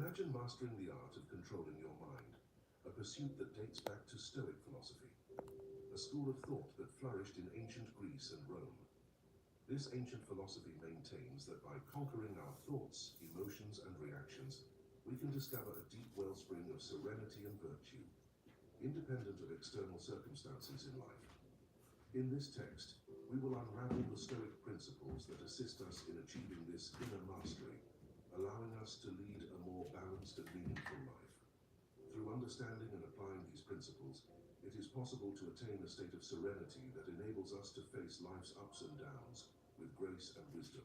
Imagine mastering the art of controlling your mind, a pursuit that dates back to Stoic philosophy, a school of thought that flourished in ancient Greece and Rome. This ancient philosophy maintains that by conquering our thoughts, emotions, and reactions, we can discover a deep wellspring of serenity and virtue, independent of external circumstances in life. In this text, we will unravel the Stoic principles that assist us in achieving this inner mastery, allowing us to lead a more balanced and meaningful life. Through understanding and applying these principles, it is possible to attain a state of serenity that enables us to face life's ups and downs with grace and wisdom.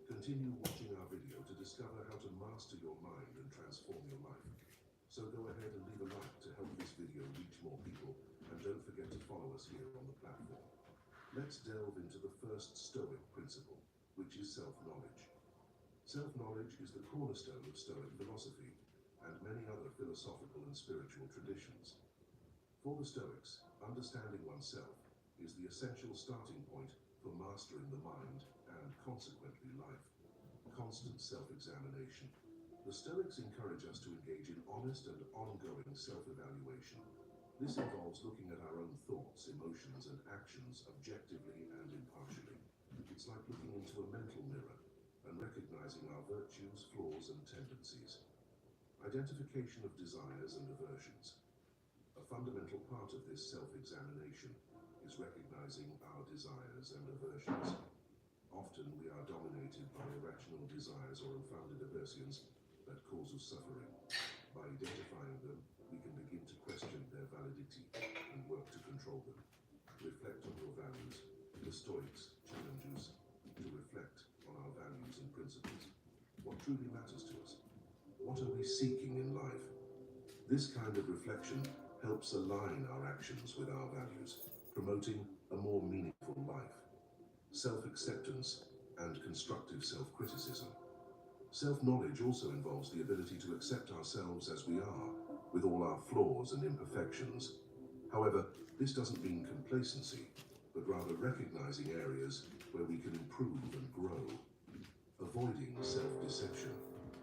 Continue watching our video to discover how to master your mind and transform your life. So go ahead and leave a like to help this video reach more people, and don't forget to follow us here on the platform. Let's delve into the first Stoic principle, which is self-knowledge. Self-knowledge is the cornerstone of Stoic philosophy and many other philosophical and spiritual traditions. For the Stoics, understanding oneself is the essential starting point for mastering the mind and consequently life. Constant self-examination. The Stoics encourage us to engage in honest and ongoing self-evaluation. This involves looking at our own thoughts, emotions, and actions objectively and impartially. It's like looking into a mental mirror and recognizing our virtues, flaws, and tendencies. Identification of desires and aversions. A fundamental part of this self-examination is recognizing our desires and aversions. Often we are dominated by irrational desires or unfounded aversions that cause us suffering. By identifying them, we can begin to question their validity and work to control them. Reflect on your values. The Stoics challenge us to reflect on our values and principles. What truly matters to us? What are we seeking in life? This kind of reflection helps align our actions with our values, promoting a more meaningful life. Self-acceptance and constructive self-criticism. Self-knowledge also involves the ability to accept ourselves as we are, with all our flaws and imperfections. However, this doesn't mean complacency, but rather recognizing areas where we can improve and grow. Avoiding self-deception.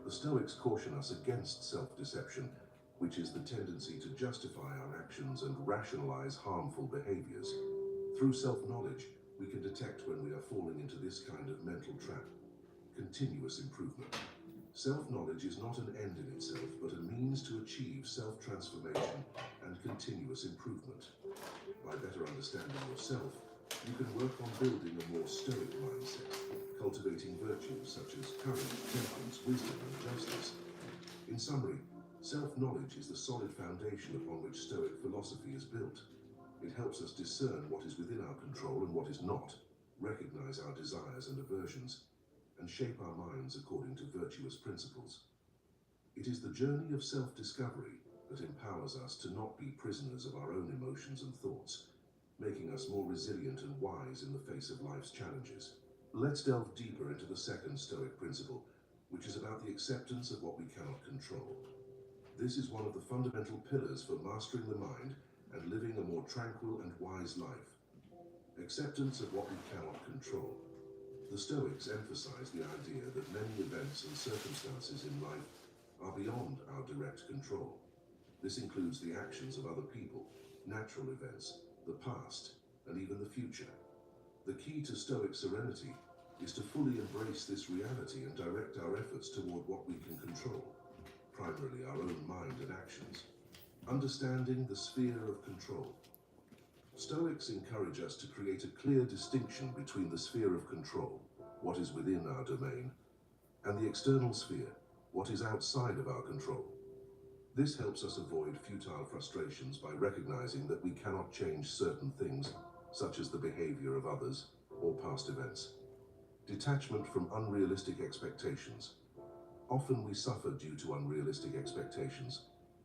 The Stoics caution us against self-deception, which is the tendency to justify our actions and rationalize harmful behaviors. Through self-knowledge, we can detect when we are falling into this kind of mental trap. Continuous improvement. Self-knowledge is not an end in itself, but a means to achieve self-transformation and continuous improvement. By better understanding yourself, you can work on building a more stoic mindset, cultivating virtues such as courage, temperance, wisdom, and justice. In summary, self-knowledge is the solid foundation upon which Stoic philosophy is built. It helps us discern what is within our control and what is not, recognize our desires and aversions, and shape our minds according to virtuous principles. It is the journey of self-discovery that empowers us to not be prisoners of our own emotions and thoughts, making us more resilient and wise in the face of life's challenges. Let's delve deeper into the second Stoic principle, which is about the acceptance of what we cannot control. This is one of the fundamental pillars for mastering the mind and living a more tranquil and wise life. Acceptance of what we cannot control. The Stoics emphasize the idea that many events and circumstances in life are beyond our direct control. This includes the actions of other people, natural events, the past, and even the future. The key to Stoic serenity is to fully embrace this reality and direct our efforts toward what we can control, primarily our own mind and actions. Understanding the sphere of control. Stoics encourage us to create a clear distinction between the sphere of control, what is within our domain, and the external sphere, what is outside of our control. This helps us avoid futile frustrations by recognizing that we cannot change certain things, such as the behavior of others or past events. Detachment from unrealistic expectations. Often we suffer due to unrealistic expectations.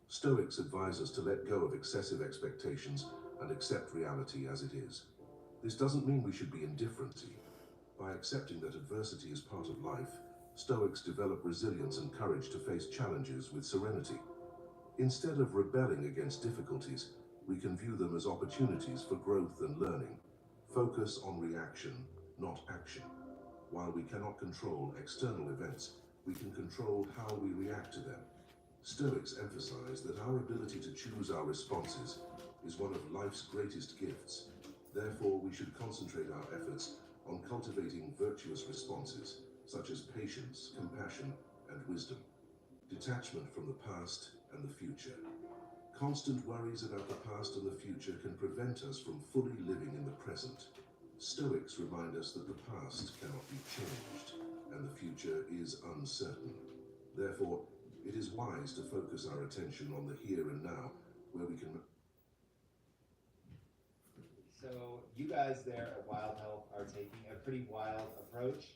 Stoics advise us to let go of excessive expectations and accept reality as it is. This doesn't mean we should be indifferent. By accepting that adversity is part of life, Stoics develop resilience and courage to face challenges with serenity. Instead of rebelling against difficulties, we can view them as opportunities for growth and learning. Focus on reaction, not action. While we cannot control external events, we can control how we react to them. Stoics emphasize that our ability to choose our responses is one of life's greatest gifts. Therefore, we should concentrate our efforts on cultivating virtuous responses, such as patience, compassion, and wisdom, detachment from the past and the future. Constant worries about the past and the future can prevent us from fully living in the present. Stoics remind us that the past cannot be changed, and the future is uncertain. Therefore, it is wise to focus our attention on the here and now, where we can... So you guys there at Wild Health are taking a pretty wild approach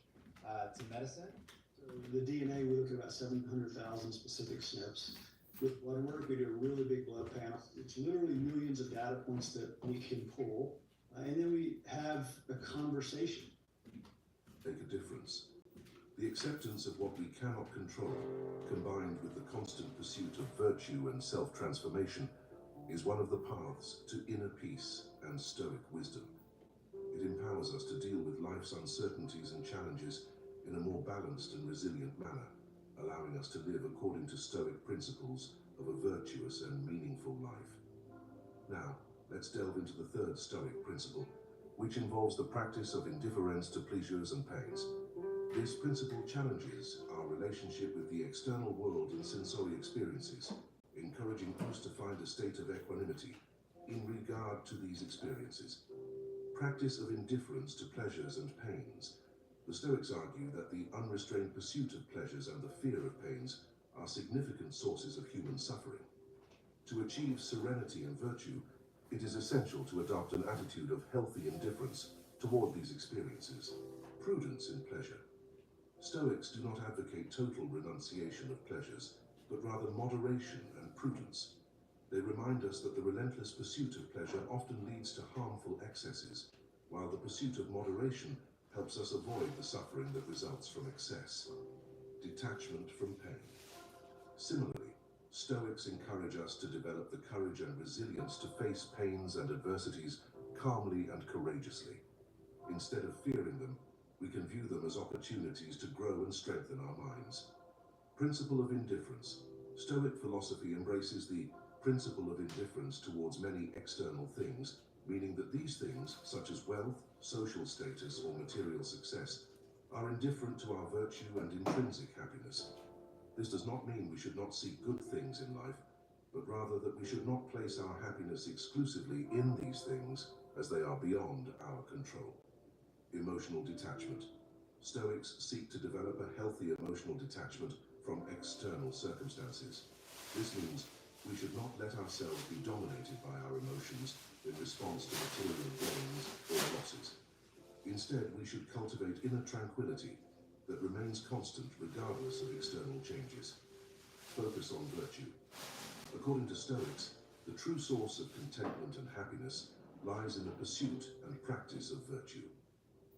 to medicine. So the DNA, we look at about 700,000 specific SNPs. With blood work, we do a really big blood panel. It's literally millions of data points that we can pull, and then we have a conversation. Make a difference. The acceptance of what we cannot control, combined with the constant pursuit of virtue and self-transformation, is one of the paths to inner peace and stoic wisdom. It empowers us to deal with life's uncertainties and challenges in a more balanced and resilient manner, allowing us to live according to stoic principles of a virtuous and meaningful life. Now, let's delve into the third stoic principle, which involves the practice of indifference to pleasures and pains. This principle challenges our relationship with the external world and sensory experiences, encouraging us to find a state of equanimity in regard to these experiences. Practice of indifference to pleasures and pains. The Stoics argue that the unrestrained pursuit of pleasures and the fear of pains are significant sources of human suffering. To achieve serenity and virtue, it is essential to adopt an attitude of healthy indifference toward these experiences. Prudence in pleasure. Stoics do not advocate total renunciation of pleasures, but rather moderation and prudence. They remind us that the relentless pursuit of pleasure often leads to harmful excesses, while the pursuit of moderation helps us avoid the suffering that results from excess. Detachment from pain. Similarly, Stoics encourage us to develop the courage and resilience to face pains and adversities calmly and courageously. Instead of fearing them, we can view them as opportunities to grow and strengthen our minds. Principle of indifference. Stoic philosophy embraces the principle of indifference towards many external things, meaning that these things, such as wealth, social status, or material success, are indifferent to our virtue and intrinsic happiness. This does not mean we should not seek good things in life, but rather that we should not place our happiness exclusively in these things, as they are beyond our control. Emotional detachment. Stoics seek to develop a healthy emotional detachment from external circumstances. This means we should not let ourselves be dominated by our emotions in response to material gains or losses. Instead, we should cultivate inner tranquility that remains constant regardless of external changes. Focus on virtue. According to Stoics, the true source of contentment and happiness lies in the pursuit and practice of virtue.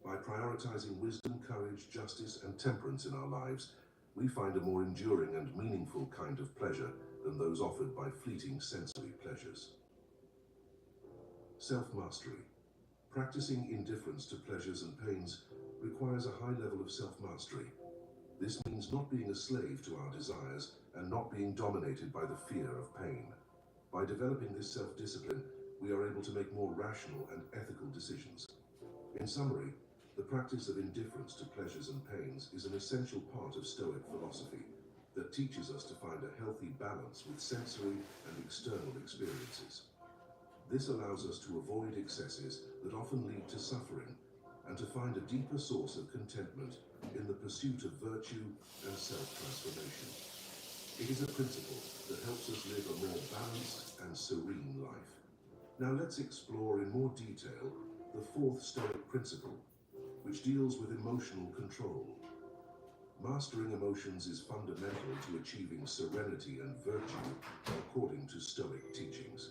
By prioritizing wisdom, courage, justice, and temperance in our lives, we find a more enduring and meaningful kind of pleasure than those offered by fleeting sensory pleasures. Self-mastery. Practicing indifference to pleasures and pains requires a high level of self-mastery. This means not being a slave to our desires and not being dominated by the fear of pain. By developing this self-discipline, we are able to make more rational and ethical decisions. In summary, the practice of indifference to pleasures and pains is an essential part of Stoic philosophy that teaches us to find a healthy balance with sensory and external experiences. This allows us to avoid excesses that often lead to suffering and to find a deeper source of contentment in the pursuit of virtue and self-transformation. It is a principle that helps us live a more balanced and serene life. Now let's explore in more detail the fourth Stoic principle, which deals with emotional control. Mastering emotions is fundamental to achieving serenity and virtue according to Stoic teachings.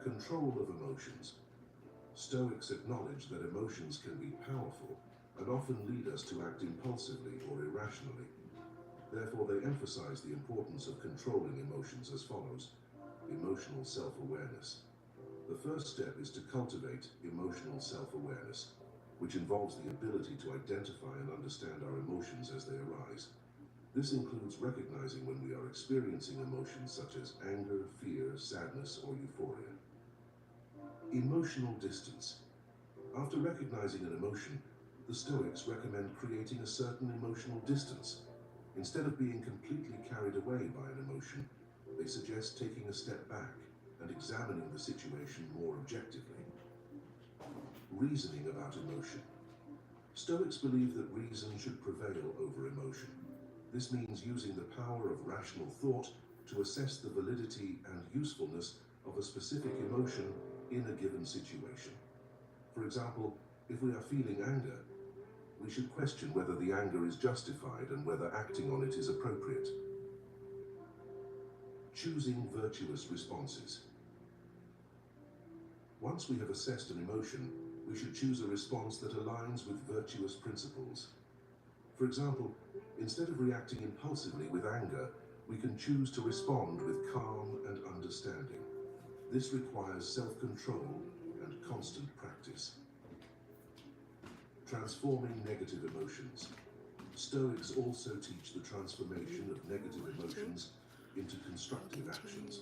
Control of emotions. Stoics acknowledge that emotions can be powerful and often lead us to act impulsively or irrationally. Therefore, they emphasize the importance of controlling emotions as follows. Emotional self-awareness. The first step is to cultivate emotional self-awareness. which involves the ability to identify and understand our emotions as they arise. This includes recognizing when we are experiencing emotions such as anger, fear, sadness, or euphoria. Emotional distance. After recognizing an emotion, the Stoics recommend creating a certain emotional distance. Instead of being completely carried away by an emotion, they suggest taking a step back and examining the situation more objectively. Reasoning about emotion. Stoics believe that reason should prevail over emotion. This means using the power of rational thought to assess the validity and usefulness of a specific emotion in a given situation. For example, if we are feeling anger, we should question whether the anger is justified and whether acting on it is appropriate. Choosing virtuous responses. Once we have assessed an emotion, we should choose a response that aligns with virtuous principles. For example, instead of reacting impulsively with anger, we can choose to respond with calm and understanding. This requires self-control and constant practice. Transforming negative emotions. Stoics also teach the transformation of negative emotions into constructive actions.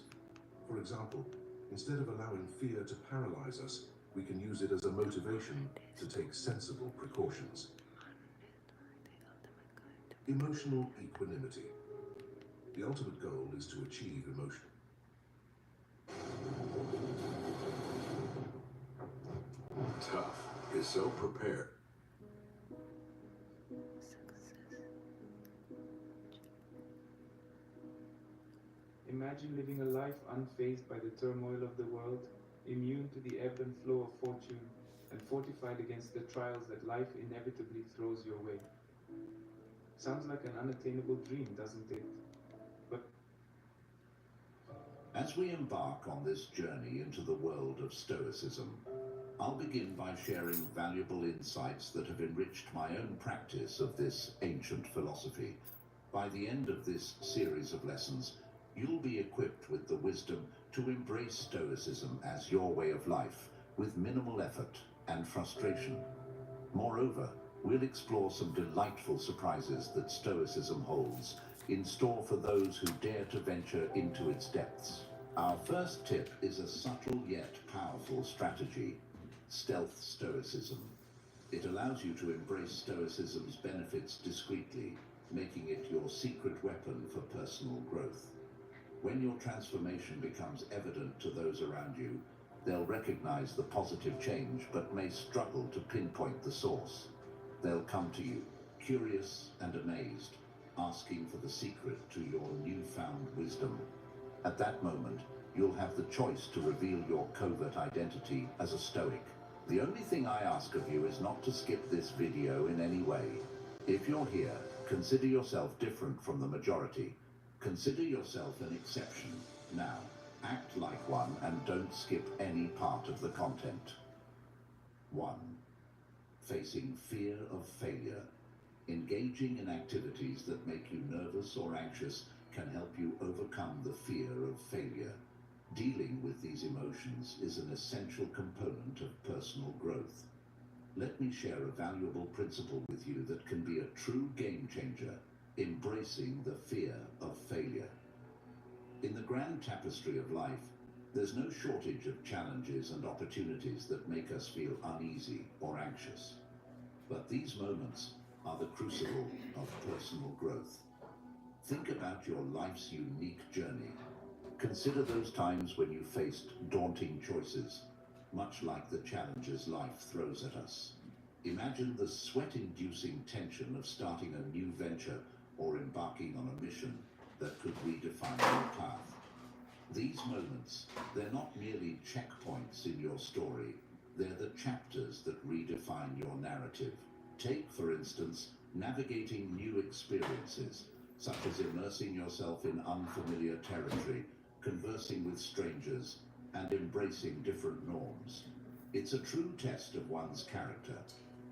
For example, instead of allowing fear to paralyze us, we can use it as a motivation to take sensible precautions. Emotional equanimity. The ultimate goal is to achieve emotion. Tough is so prepared. Imagine living a life unfazed by the turmoil of the world, immune to the ebb and flow of fortune, and fortified against the trials that life inevitably throws your way. Sounds like an unattainable dream, doesn't it? But as we embark on this journey into the world of Stoicism, I'll begin by sharing valuable insights that have enriched my own practice of this ancient philosophy. By the end of this series of lessons, you'll be equipped with the wisdom to embrace Stoicism as your way of life, with minimal effort and frustration. Moreover, we'll explore some delightful surprises that Stoicism holds in store for those who dare to venture into its depths. Our first tip is a subtle yet powerful strategy: stealth Stoicism. It allows you to embrace Stoicism's benefits discreetly, making it your secret weapon for personal growth. When your transformation becomes evident to those around you, they'll recognize the positive change but may struggle to pinpoint the source. They'll come to you, curious and amazed, asking for the secret to your newfound wisdom. At that moment, you'll have the choice to reveal your covert identity as a Stoic. The only thing I ask of you is not to skip this video in any way. If you're here, consider yourself different from the majority. Consider yourself an exception. Now, act like one and don't skip any part of the content. 1. Facing fear of failure. Engaging in activities that make you nervous or anxious can help you overcome the fear of failure. Dealing with these emotions is an essential component of personal growth. Let me share a valuable principle with you that can be a true game changer: embracing the fear of failure. In the grand tapestry of life, there's no shortage of challenges and opportunities that make us feel uneasy or anxious. But these moments are the crucible of personal growth. Think about your life's unique journey. Consider those times when you faced daunting choices, much like the challenges life throws at us. Imagine the sweat-inducing tension of starting a new venture or embarking on a mission that could redefine your path. These moments, they're not merely checkpoints in your story, they're the chapters that redefine your narrative. Take, for instance, navigating new experiences, such as immersing yourself in unfamiliar territory, conversing with strangers, and embracing different norms. It's a true test of one's character.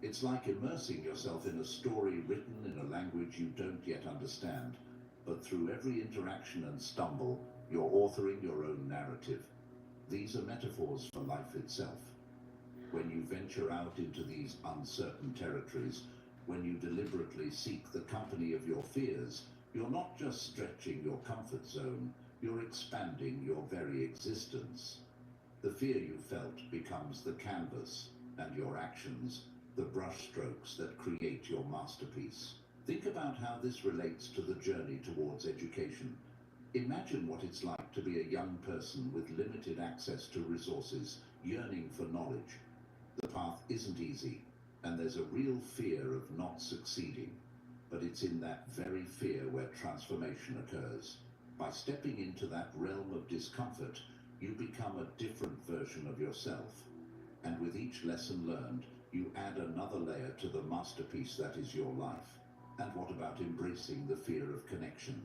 It's like immersing yourself in a story written in a language you don't yet understand, but through every interaction and stumble, you're authoring your own narrative. These are metaphors for life itself. when you venture out into these uncertain territories, when you deliberately seek the company of your fears, you're not just stretching your comfort zone, you're expanding your very existence. The fear you felt becomes the canvas, and your actions, the brushstrokes that create your masterpiece. Think about how this relates to the journey towards education. Imagine what it's like to be a young person with limited access to resources, yearning for knowledge. The path isn't easy, and there's a real fear of not succeeding. But it's in that very fear where transformation occurs. By stepping into that realm of discomfort, you become a different version of yourself. And with each lesson learned, you add another layer to the masterpiece that is your life. And what about embracing the fear of connection?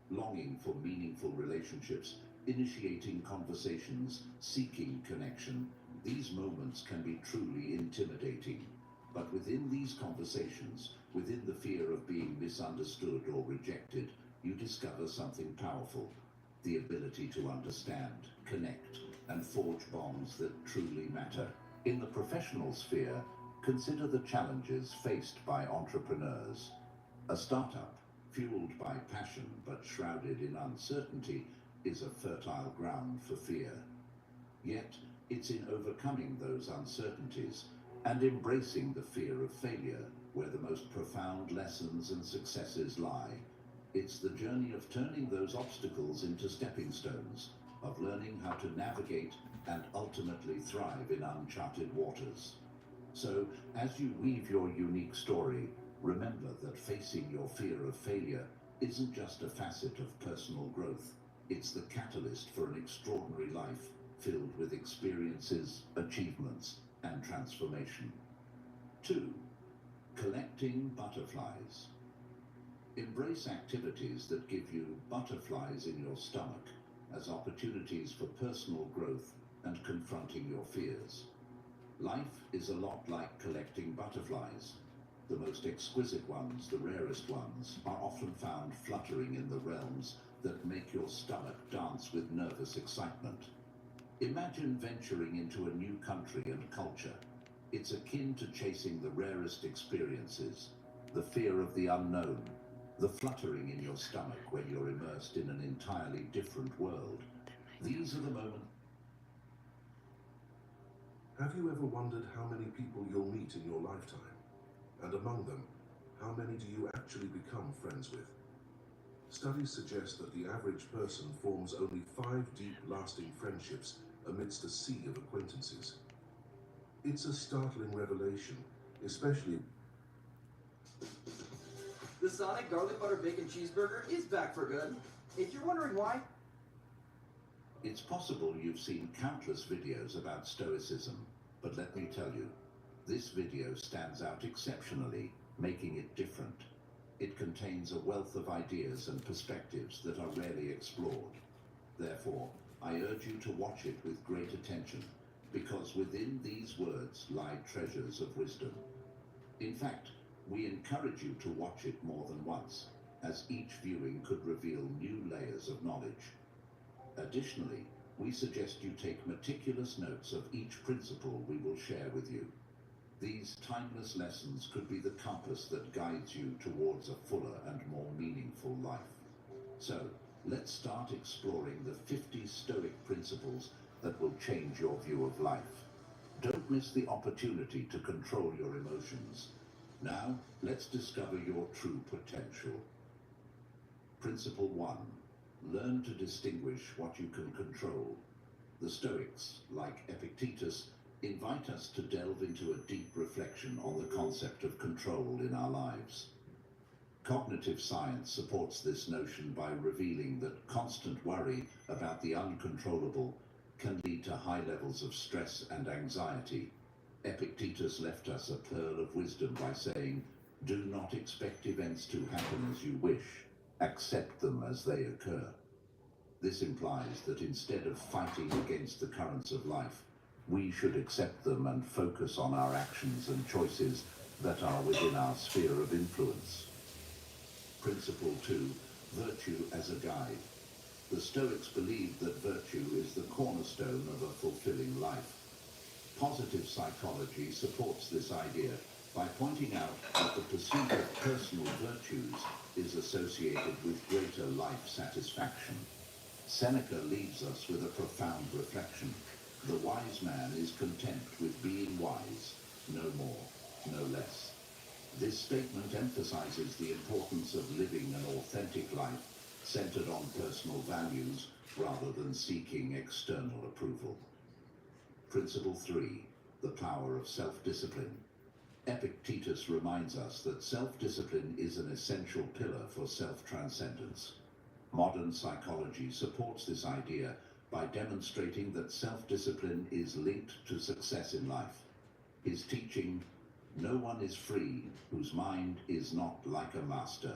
Longing for meaningful relationships, initiating conversations, seeking connection. These moments can be truly intimidating. But within these conversations, within the fear of being misunderstood or rejected, you discover something powerful. The ability to understand, connect, and forge bonds that truly matter. In the professional sphere, consider the challenges faced by entrepreneurs. A startup, fueled by passion but shrouded in uncertainty, is a fertile ground for fear. Yet, it's in overcoming those uncertainties and embracing the fear of failure where the most profound lessons and successes lie. It's the journey of turning those obstacles into stepping stones, of learning how to navigate and ultimately thrive in uncharted waters. So, as you weave your unique story, remember that facing your fear of failure isn't just a facet of personal growth. It's the catalyst for an extraordinary life filled with experiences, achievements, and transformation. 2. Collecting butterflies. Embrace activities that give you butterflies in your stomach as opportunities for personal growth and confronting your fears. Life is a lot like collecting butterflies. The most exquisite ones, the rarest ones, are often found fluttering in the realms that make your stomach dance with nervous excitement. Imagine venturing into a new country and culture. It's akin to chasing the rarest experiences, the fear of the unknown, the fluttering in your stomach when you're immersed in an entirely different world. These are the moments. Have you ever wondered how many people you'll meet in your lifetime? And among them, how many do you actually become friends with? Studies suggest that the average person forms only 5 deep, lasting friendships amidst a sea of acquaintances. It's a startling revelation, especially. The Sonic Garlic Butter Bacon Cheeseburger is back for good. If you're wondering why, It's possible you've seen countless videos about Stoicism, but let me tell you, this video stands out exceptionally, making it different. It contains a wealth of ideas and perspectives that are rarely explored. Therefore, I urge you to watch it with great attention, because within these words lie treasures of wisdom. In fact, we encourage you to watch it more than once, as each viewing could reveal new layers of knowledge. Additionally, we suggest you take meticulous notes of each principle we will share with you. These timeless lessons could be the compass that guides you towards a fuller and more meaningful life. So, let's start exploring the 50 Stoic principles that will change your view of life. Don't miss the opportunity to control your emotions. Now, let's discover your true potential. Principle 1. Learn to distinguish what you can control. The Stoics, like Epictetus, invite us to delve into a deep reflection on the concept of control in our lives. Cognitive science supports this notion by revealing that constant worry about the uncontrollable can lead to high levels of stress and anxiety. Epictetus left us a pearl of wisdom by saying, "Do not expect events to happen as you wish. Accept them as they occur." This implies that instead of fighting against the currents of life, we should accept them and focus on our actions and choices that are within our sphere of influence. Principle 2. Virtue as a guide. The Stoics believed that virtue is the cornerstone of a fulfilling life. Positive psychology supports this idea by pointing out that the pursuit of personal virtues is associated with greater life satisfaction. Seneca leaves us with a profound reflection. The wise man is content with being wise, no more, no less. This statement emphasizes the importance of living an authentic life centered on personal values rather than seeking external approval. Principle 3, the power of self-discipline. Epictetus reminds us that self-discipline is an essential pillar for self-transcendence. Modern psychology supports this idea by demonstrating that self-discipline is linked to success in life. His teaching, "No one is free whose mind is not like a master,"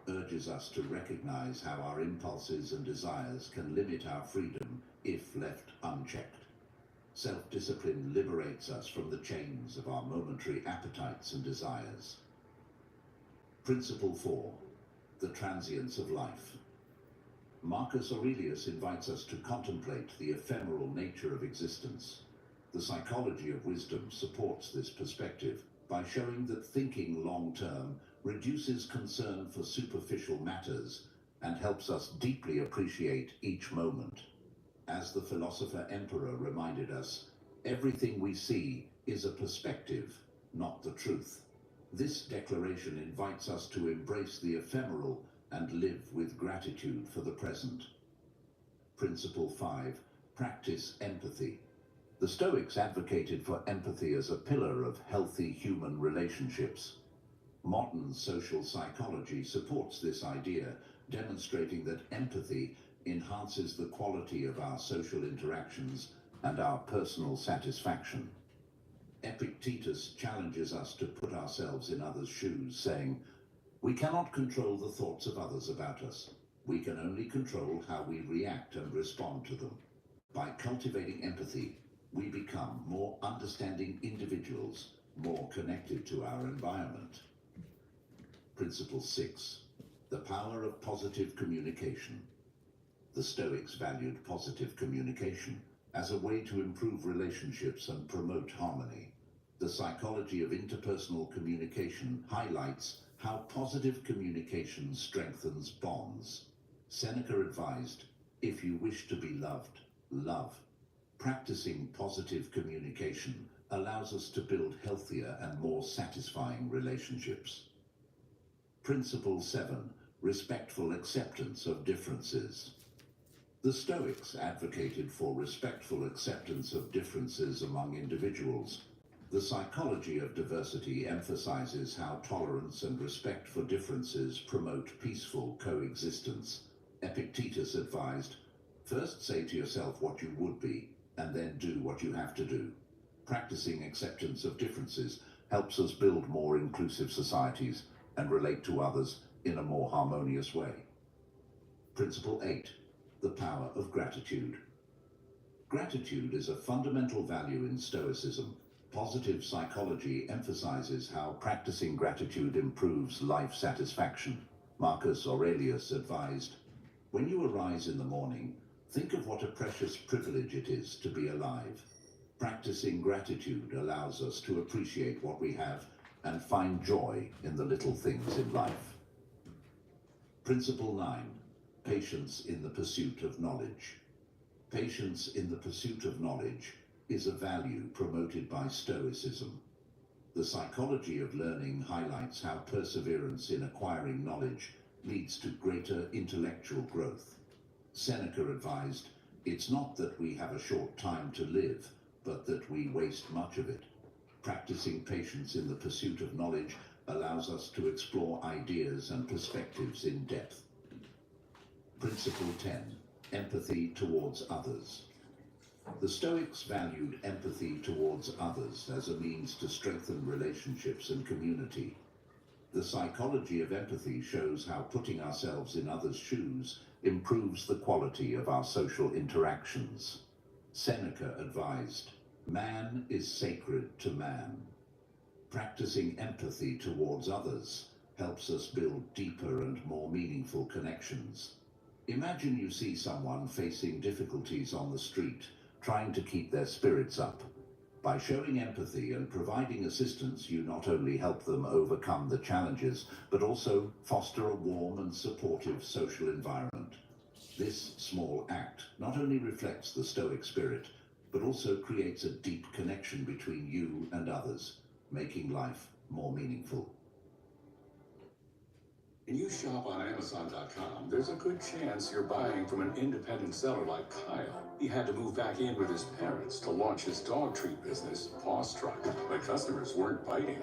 urges us to recognize how our impulses and desires can limit our freedom if left unchecked. Self-discipline liberates us from the chains of our momentary appetites and desires. Principle 4, the transience of life. Marcus Aurelius invites us to contemplate the ephemeral nature of existence. The psychology of wisdom supports this perspective by showing that thinking long-term reduces concern for superficial matters and helps us deeply appreciate each moment. As the philosopher Emperor reminded us, everything we see is a perspective, not the truth. This declaration invites us to embrace the ephemeral and live with gratitude for the present. Principle 5, practice empathy. The Stoics advocated for empathy as a pillar of healthy human relationships. Modern social psychology supports this idea, demonstrating that empathy enhances the quality of our social interactions and our personal satisfaction. Epictetus challenges us to put ourselves in others' shoes, saying, "We cannot control the thoughts of others about us. We can only control how we react and respond to them." By cultivating empathy, we become more understanding individuals, more connected to our environment. Principle 6, the power of positive communication. The Stoics valued positive communication as a way to improve relationships and promote harmony. The psychology of interpersonal communication highlights how positive communication strengthens bonds. Seneca advised, "If you wish to be loved, love." Practicing positive communication allows us to build healthier and more satisfying relationships. Principle 7, respectful acceptance of differences. The Stoics advocated for respectful acceptance of differences among individuals. The psychology of diversity emphasizes how tolerance and respect for differences promote peaceful coexistence. Epictetus advised, "First say to yourself what you would be, and then do what you have to do." Practicing acceptance of differences helps us build more inclusive societies and relate to others in a more harmonious way. Principle 8, the power of gratitude. Gratitude is a fundamental value in Stoicism. Positive psychology emphasizes how practicing gratitude improves life satisfaction. Marcus Aurelius advised, "When you arise in the morning, think of what a precious privilege it is to be alive." Practicing gratitude allows us to appreciate what we have and find joy in the little things in life. Principle 9, patience in the pursuit of knowledge. Patience in the pursuit of knowledge is a value promoted by Stoicism. The psychology of learning highlights how perseverance in acquiring knowledge leads to greater intellectual growth. Seneca advised, "It's not that we have a short time to live, but that we waste much of it." Practicing patience in the pursuit of knowledge allows us to explore ideas and perspectives in depth. Principle 10, empathy towards others. The Stoics valued empathy towards others as a means to strengthen relationships and community. The psychology of empathy shows how putting ourselves in others' shoes improves the quality of our social interactions. Seneca advised, "Man is sacred to man." Practicing empathy towards others helps us build deeper and more meaningful connections. Imagine you see someone facing difficulties on the street, trying to keep their spirits up. By showing empathy and providing assistance, you not only help them overcome the challenges, but also foster a warm and supportive social environment. This small act not only reflects the Stoic spirit, but also creates a deep connection between you and others, making life more meaningful. When you shop on Amazon.com, there's a good chance you're buying from an independent seller like Kyle. He had to move back in with his parents to launch his dog treat business, Paw Struck, but customers weren't biting.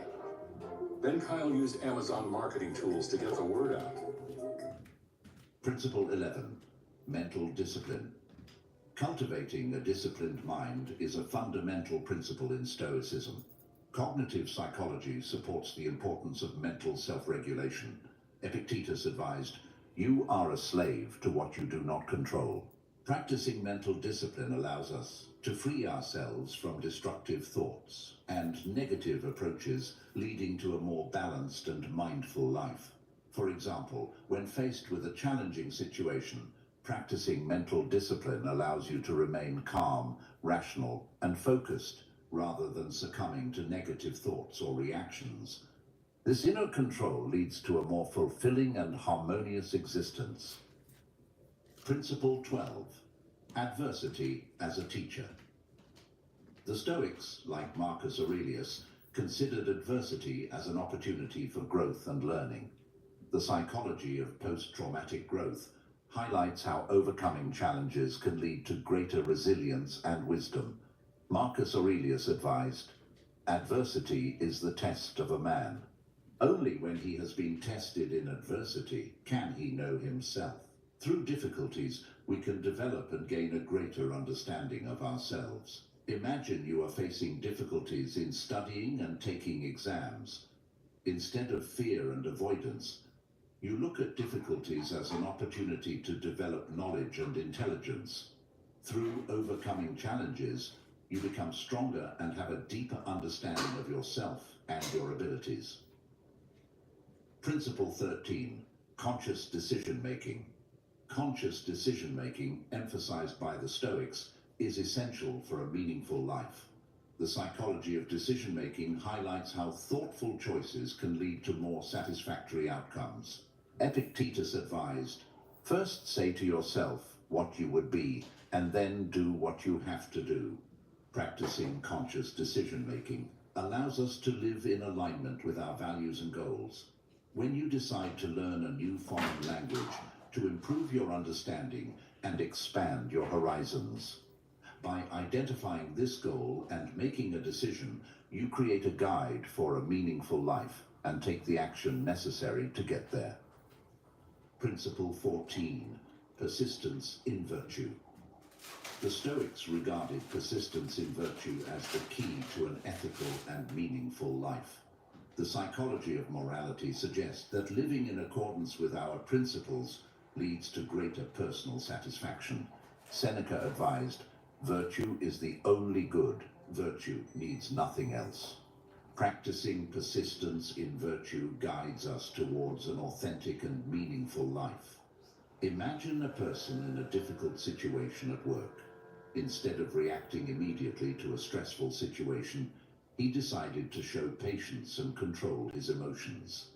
Then Kyle used Amazon marketing tools to get the word out. Principle 11. Mental discipline. Cultivating a disciplined mind is a fundamental principle in Stoicism. Cognitive psychology supports the importance of mental self-regulation. Epictetus advised, "You are a slave to what you do not control." Practicing mental discipline allows us to free ourselves from destructive thoughts and negative approaches, leading to a more balanced and mindful life. For example, when faced with a challenging situation, practicing mental discipline allows you to remain calm, rational, and focused, rather than succumbing to negative thoughts or reactions. This inner control leads to a more fulfilling and harmonious existence. Principle 12. Adversity as a teacher. The Stoics, like Marcus Aurelius, considered adversity as an opportunity for growth and learning. The psychology of post-traumatic growth highlights how overcoming challenges can lead to greater resilience and wisdom. Marcus Aurelius advised, "Adversity is the test of a man. Only when he has been tested in adversity can he know himself. Through difficulties, we can develop and gain a greater understanding of ourselves." Imagine you are facing difficulties in studying and taking exams. Instead of fear and avoidance, you look at difficulties as an opportunity to develop knowledge and intelligence. Through overcoming challenges, you become stronger and have a deeper understanding of yourself and your abilities. Principle 13. Conscious decision-making. Conscious decision-making, emphasized by the Stoics, is essential for a meaningful life. The psychology of decision-making highlights how thoughtful choices can lead to more satisfactory outcomes. Epictetus advised, "First say to yourself what you would be, and then do what you have to do." Practicing conscious decision-making allows us to live in alignment with our values and goals. When you decide to learn a new foreign language to improve your understanding and expand your horizons, by identifying this goal and making a decision, you create a guide for a meaningful life and take the action necessary to get there. Principle 14. Persistence in virtue. The Stoics regarded persistence in virtue as the key to an ethical and meaningful life. The psychology of morality suggests that living in accordance with our principles leads to greater personal satisfaction. Seneca advised, "Virtue is the only good. Virtue needs nothing else." Practicing persistence in virtue guides us towards an authentic and meaningful life. Imagine a person in a difficult situation at work. Instead of reacting immediately to a stressful situation, he decided to show patience and control his emotions.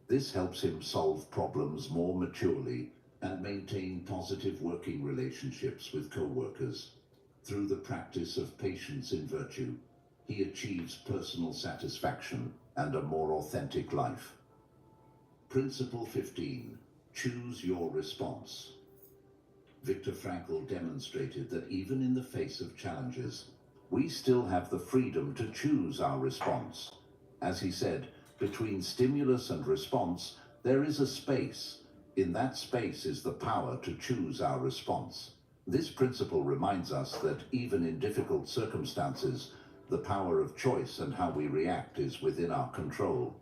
This helps him solve problems more maturely and maintain positive working relationships with co-workers. Through the practice of patience in virtue, he achieves personal satisfaction and a more authentic life. Principle 15. Choose your response. Viktor Frankl demonstrated that even in the face of challenges, we still have the freedom to choose our response. As he said, between stimulus and response, there is a space. In that space is the power to choose our response. This principle reminds us that even in difficult circumstances, the power of choice and how we react is within our control.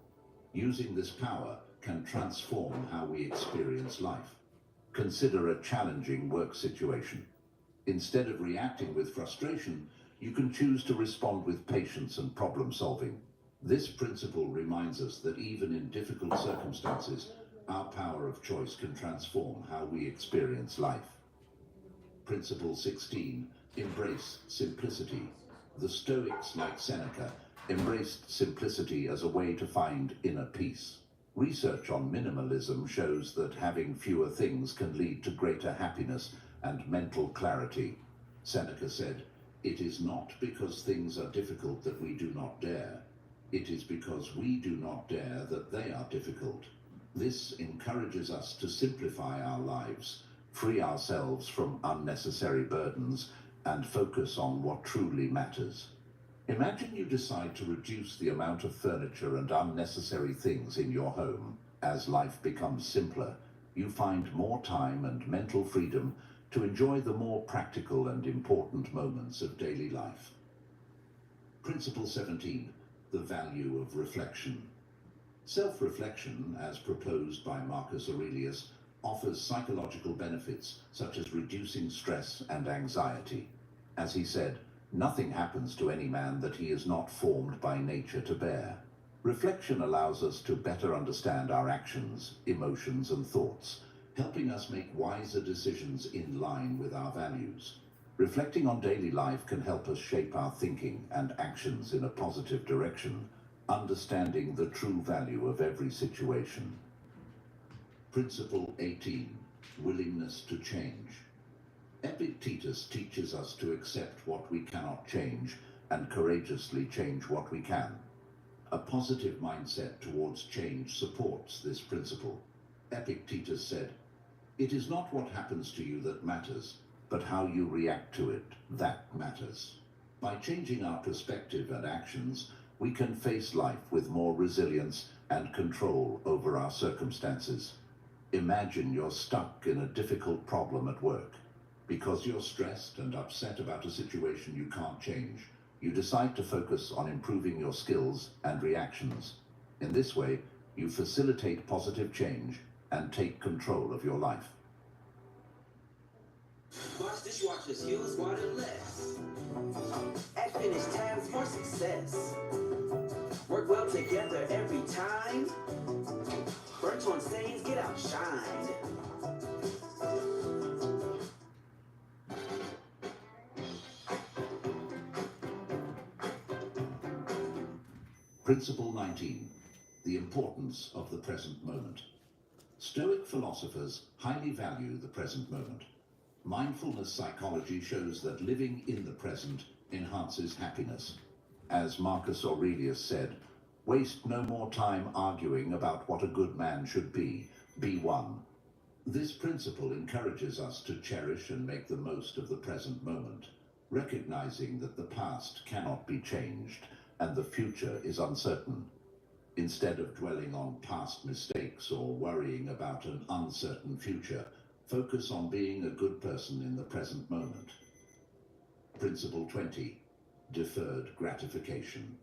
Using this power can transform how we experience life. Consider a challenging work situation. Instead of reacting with frustration, you can choose to respond with patience and problem solving. This principle reminds us that even in difficult circumstances, our power of choice can transform how we experience life. Principle 16. Embrace simplicity. The Stoics, like Seneca, embraced simplicity as a way to find inner peace. Research on minimalism shows that having fewer things can lead to greater happiness and mental clarity. Seneca said, "It is not because things are difficult that we do not dare. It is because we do not dare that they are difficult." This encourages us to simplify our lives, free ourselves from unnecessary burdens, and focus on what truly matters. Imagine you decide to reduce the amount of furniture and unnecessary things in your home. As life becomes simpler, you find more time and mental freedom to enjoy the more practical and important moments of daily life. Principle 17, the value of reflection. Self-reflection, as proposed by Marcus Aurelius, offers psychological benefits such as reducing stress and anxiety. As he said, "Nothing happens to any man that he is not formed by nature to bear." Reflection allows us to better understand our actions, emotions, and thoughts, helping us make wiser decisions in line with our values. Reflecting on daily life can help us shape our thinking and actions in a positive direction, understanding the true value of every situation. Principle 18, willingness to change. Epictetus teaches us to accept what we cannot change and courageously change what we can. A positive mindset towards change supports this principle. Epictetus said, "It is not what happens to you that matters, but how you react to it that matters." By changing our perspective and actions, we can face life with more resilience and control over our circumstances. Imagine you're stuck in a difficult problem at work. Because you're stressed and upset about a situation you can't change, you decide to focus on improving your skills and reactions. In this way, you facilitate positive change and take control of your life. Wash dishwashers, use water less. Add finished tabs for success. Work well together every time. Burnt on stains, get outshined. Principle 19, the importance of the present moment. Stoic philosophers highly value the present moment. Mindfulness psychology shows that living in the present enhances happiness. As Marcus Aurelius said, "Waste no more time arguing about what a good man should be one." This principle encourages us to cherish and make the most of the present moment, recognizing that the past cannot be changed and the future is uncertain. Instead of dwelling on past mistakes or worrying about an uncertain future, focus on being a good person in the present moment. Principle 20, deferred gratification.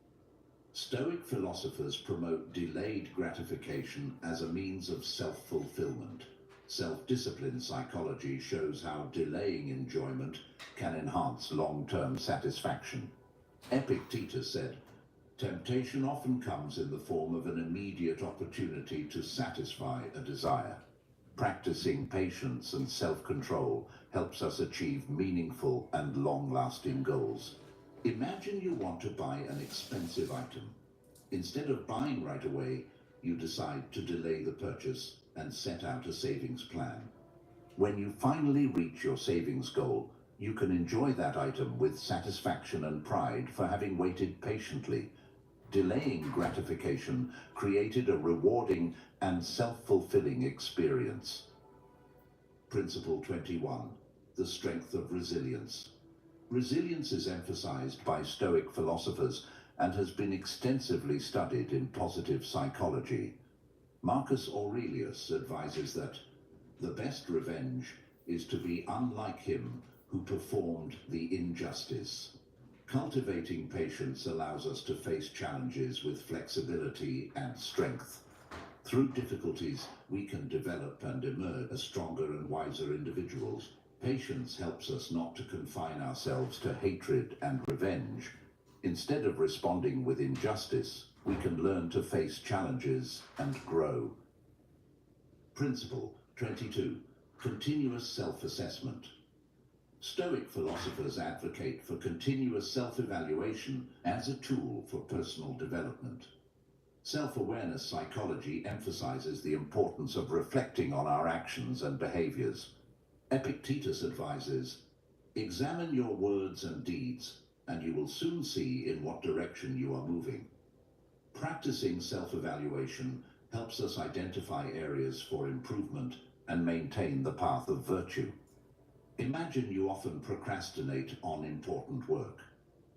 Stoic philosophers promote delayed gratification as a means of self-fulfillment. Self-discipline psychology shows how delaying enjoyment can enhance long-term satisfaction. Epictetus said, "Temptation often comes in the form of an immediate opportunity to satisfy a desire. Practicing patience and self-control helps us achieve meaningful and long-lasting goals." Imagine you want to buy an expensive item. Instead of buying right away, you decide to delay the purchase and set out a savings plan. When you finally reach your savings goal, you can enjoy that item with satisfaction and pride for having waited patiently. Delaying gratification created a rewarding and self-fulfilling experience. Principle 21, the strength of resilience. Resilience is emphasized by Stoic philosophers and has been extensively studied in positive psychology. Marcus Aurelius advises that the best revenge is to be unlike him who performed the injustice. Cultivating patience allows us to face challenges with flexibility and strength. Through difficulties, we can develop and emerge as stronger and wiser individuals. Patience helps us not to confine ourselves to hatred and revenge. Instead of responding with injustice, we can learn to face challenges and grow. Principle 22, continuous self-assessment. Stoic philosophers advocate for continuous self-evaluation as a tool for personal development. Self-awareness psychology emphasizes the importance of reflecting on our actions and behaviors. Epictetus advises, examine your words and deeds, and you will soon see in what direction you are moving. Practicing self-evaluation helps us identify areas for improvement and maintain the path of virtue. Imagine you often procrastinate on important work.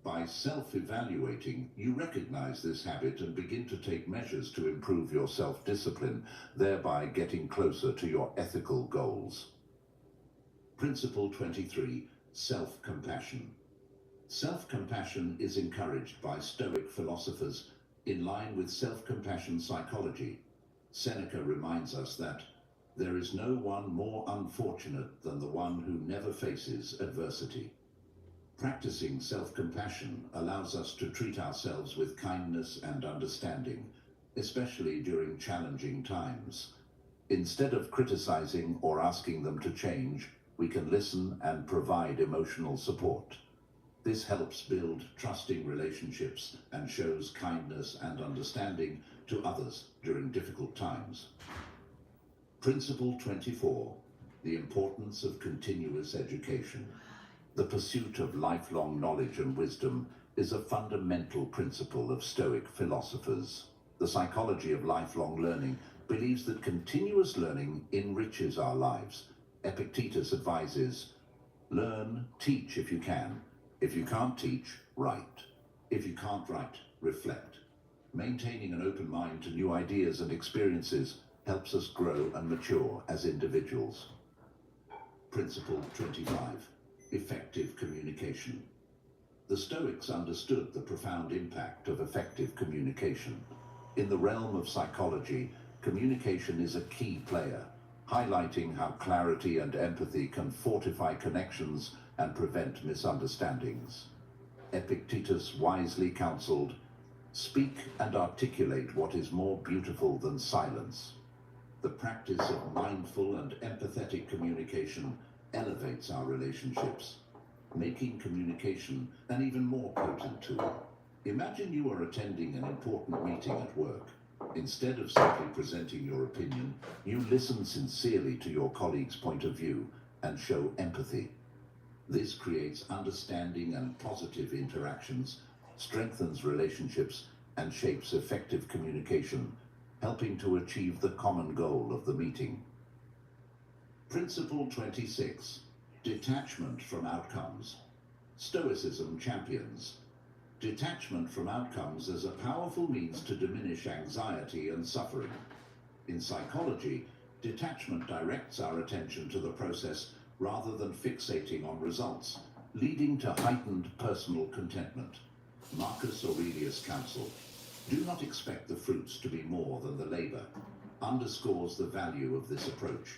By self-evaluating, you recognize this habit and begin to take measures to improve your self-discipline, thereby getting closer to your ethical goals. Principle 23, self-compassion. Self-compassion is encouraged by Stoic philosophers in line with self-compassion psychology. Seneca reminds us that there is no one more unfortunate than the one who never faces adversity. Practicing self-compassion allows us to treat ourselves with kindness and understanding, especially during challenging times. Instead of criticizing or asking them to change, we can listen and provide emotional support. This helps build trusting relationships and shows kindness and understanding to others during difficult times. Principle 24, the importance of continuous education. The pursuit of lifelong knowledge and wisdom is a fundamental principle of Stoic philosophers. The psychology of lifelong learning believes that continuous learning enriches our lives. Epictetus advises, learn, teach if you can. If you can't teach, write. If you can't write, reflect. Maintaining an open mind to new ideas and experiences helps us grow and mature as individuals. Principle 25, effective communication. The Stoics understood the profound impact of effective communication. In the realm of psychology, communication is a key player, highlighting how clarity and empathy can fortify connections and prevent misunderstandings. Epictetus wisely counseled, speak and articulate what is more beautiful than silence. The practice of mindful and empathetic communication elevates our relationships, making communication an even more potent tool. Imagine you are attending an important meeting at work. Instead of simply presenting your opinion, you listen sincerely to your colleague's point of view and show empathy. This creates understanding and positive interactions, strengthens relationships, and shapes effective communication, helping to achieve the common goal of the meeting. Principle 26, detachment from outcomes. Stoicism champions detachment from outcomes as a powerful means to diminish anxiety and suffering. In psychology, detachment directs our attention to the process rather than fixating on results, leading to heightened personal contentment. Marcus Aurelius' counsel, do not expect the fruits to be more than the labor, underscores the value of this approach.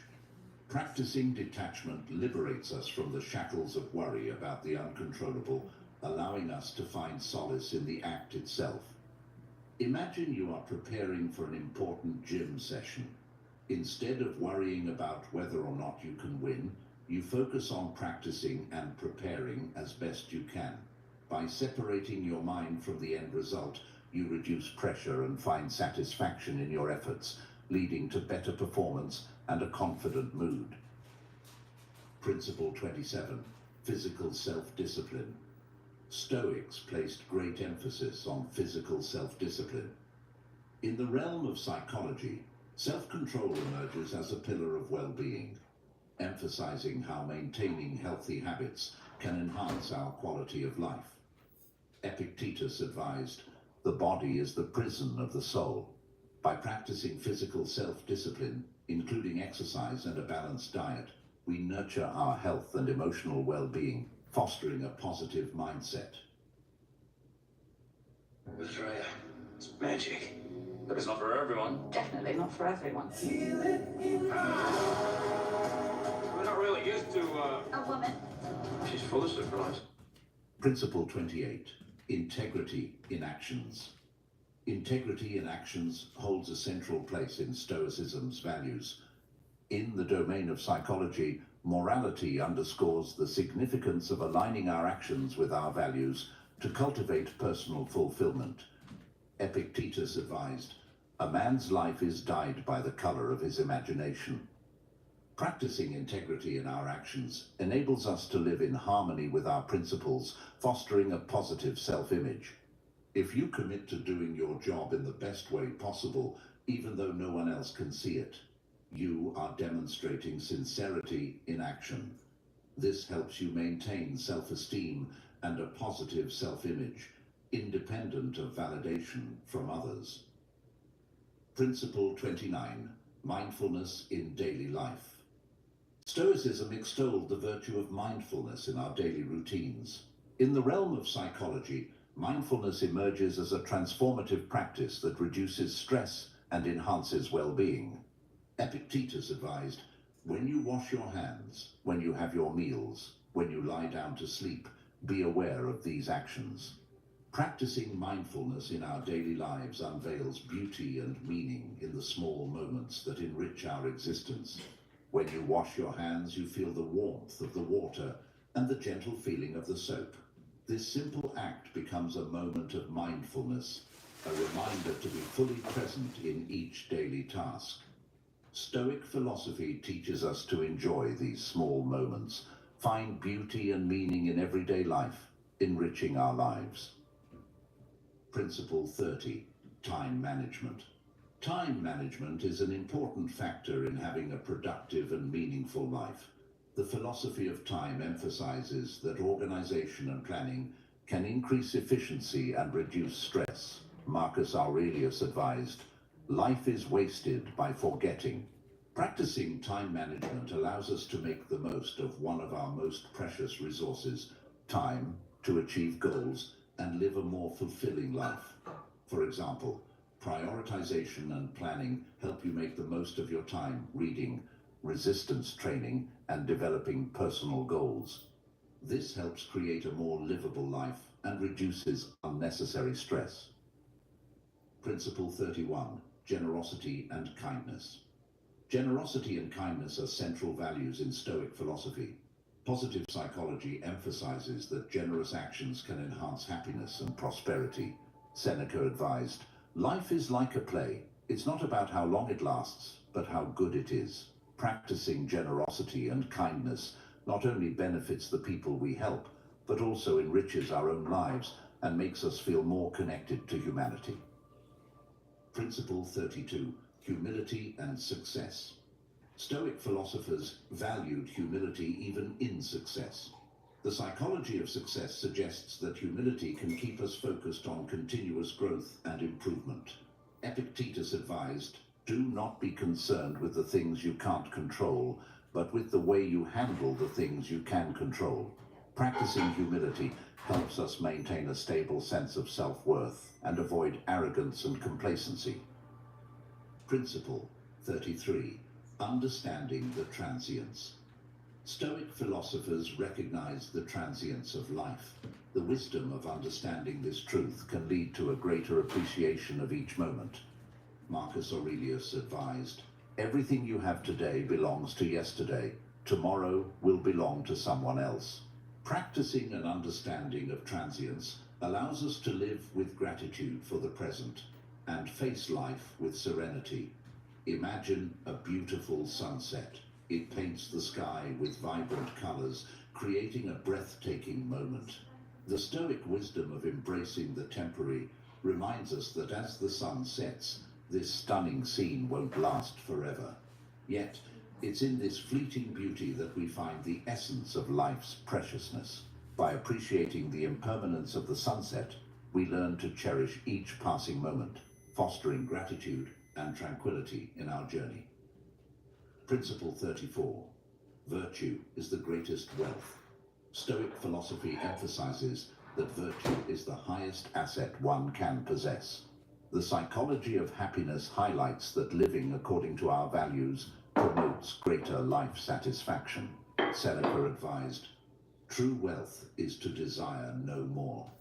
Practicing detachment liberates us from the shackles of worry about the uncontrollable, allowing us to find solace in the act itself. Imagine you are preparing for an important gym session. Instead of worrying about whether or not you can win, you focus on practicing and preparing as best you can. By separating your mind from the end result, you reduce pressure and find satisfaction in your efforts, leading to better performance and a confident mood. Principle 27, physical self-discipline. Stoics placed great emphasis on physical self-discipline. In the realm of psychology, self-control emerges as a pillar of well-being, emphasizing how maintaining healthy habits can enhance our quality of life. Epictetus advised, the body is the prison of the soul. By practicing physical self-discipline, including exercise and a balanced diet, we nurture our health and emotional well-being, fostering a positive mindset. Betrayal. It's magic. But it's not for everyone. Definitely not for everyone. We're not really used to, A woman. She's full of surprise. Principle 28, integrity in actions. Integrity in actions holds a central place in Stoicism's values. In the domain of psychology, morality underscores the significance of aligning our actions with our values to cultivate personal fulfillment. Epictetus advised, "A man's life is dyed by the color of his imagination." Practicing integrity in our actions enables us to live in harmony with our principles, fostering a positive self-image. If you commit to doing your job in the best way possible, even though no one else can see it, you are demonstrating sincerity in action. This helps you maintain self-esteem and a positive self-image, independent of validation from others. Principle 29, mindfulness in daily life. Stoicism extolled the virtue of mindfulness in our daily routines. In the realm of psychology, mindfulness emerges as a transformative practice that reduces stress and enhances well-being. Epictetus advised, "When you wash your hands, when you have your meals, when you lie down to sleep, be aware of these actions." Practicing mindfulness in our daily lives unveils beauty and meaning in the small moments that enrich our existence. When you wash your hands, you feel the warmth of the water and the gentle feeling of the soap. This simple act becomes a moment of mindfulness, a reminder to be fully present in each daily task. Stoic philosophy teaches us to enjoy these small moments, find beauty and meaning in everyday life, enriching our lives. Principle 30, time management. Time management is an important factor in having a productive and meaningful life. The philosophy of time emphasizes that organization and planning can increase efficiency and reduce stress. Marcus Aurelius advised, "Life is wasted by forgetting." Practicing time management allows us to make the most of one of our most precious resources, time, to achieve goals and live a more fulfilling life. For example, prioritization and planning help you make the most of your time reading, resistance training, and developing personal goals. This helps create a more livable life and reduces unnecessary stress. Principle 31, generosity and kindness. Generosity and kindness are central values in Stoic philosophy. Positive psychology emphasizes that generous actions can enhance happiness and prosperity. Seneca advised, "Life is like a play. It's not about how long it lasts, but how good it is." Practicing generosity and kindness not only benefits the people we help, but also enriches our own lives and makes us feel more connected to humanity. Principle 32, humility and success. Stoic philosophers valued humility even in success. The psychology of success suggests that humility can keep us focused on continuous growth and improvement. Epictetus advised, "Do not be concerned with the things you can't control, but with the way you handle the things you can control." Practicing humility helps us maintain a stable sense of self-worth and avoid arrogance and complacency. Principle 33, understanding the transience. Stoic philosophers recognize the transience of life. The wisdom of understanding this truth can lead to a greater appreciation of each moment. Marcus Aurelius advised, "Everything you have today belongs to yesterday. Tomorrow will belong to someone else." Practicing an understanding of transience allows us to live with gratitude for the present and face life with serenity. Imagine a beautiful sunset. It paints the sky with vibrant colors, creating a breathtaking moment. The Stoic wisdom of embracing the temporary reminds us that as the sun sets, this stunning scene won't last forever. Yet, it's in this fleeting beauty that we find the essence of life's preciousness. By appreciating the impermanence of the sunset, we learn to cherish each passing moment, fostering gratitude and tranquility in our journey. Principle 34, virtue is the greatest wealth. Stoic philosophy emphasizes that virtue is the highest asset one can possess. The psychology of happiness highlights that living according to our values promotes greater life satisfaction. Seneca advised, "True wealth is to desire no more."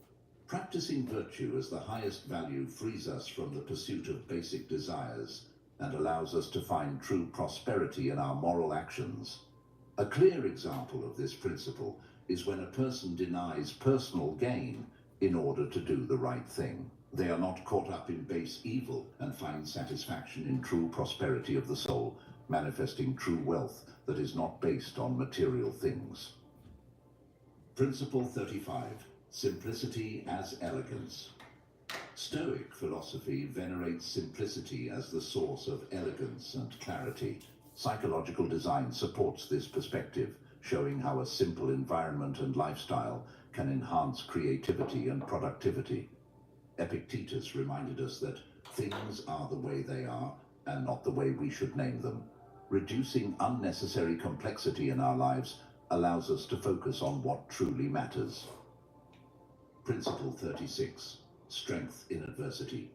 Practicing virtue as the highest value frees us from the pursuit of basic desires and allows us to find true prosperity in our moral actions. A clear example of this principle is when a person denies personal gain in order to do the right thing. They are not caught up in base evil and find satisfaction in true prosperity of the soul, manifesting true wealth that is not based on material things. Principle 35. Simplicity as elegance. Stoic philosophy venerates simplicity as the source of elegance and clarity. Psychological design supports this perspective, showing how a simple environment and lifestyle can enhance creativity and productivity. Epictetus reminded us that things are the way they are and not the way we should name them. Reducing unnecessary complexity in our lives allows us to focus on what truly matters. Principle 36. Strength in adversity.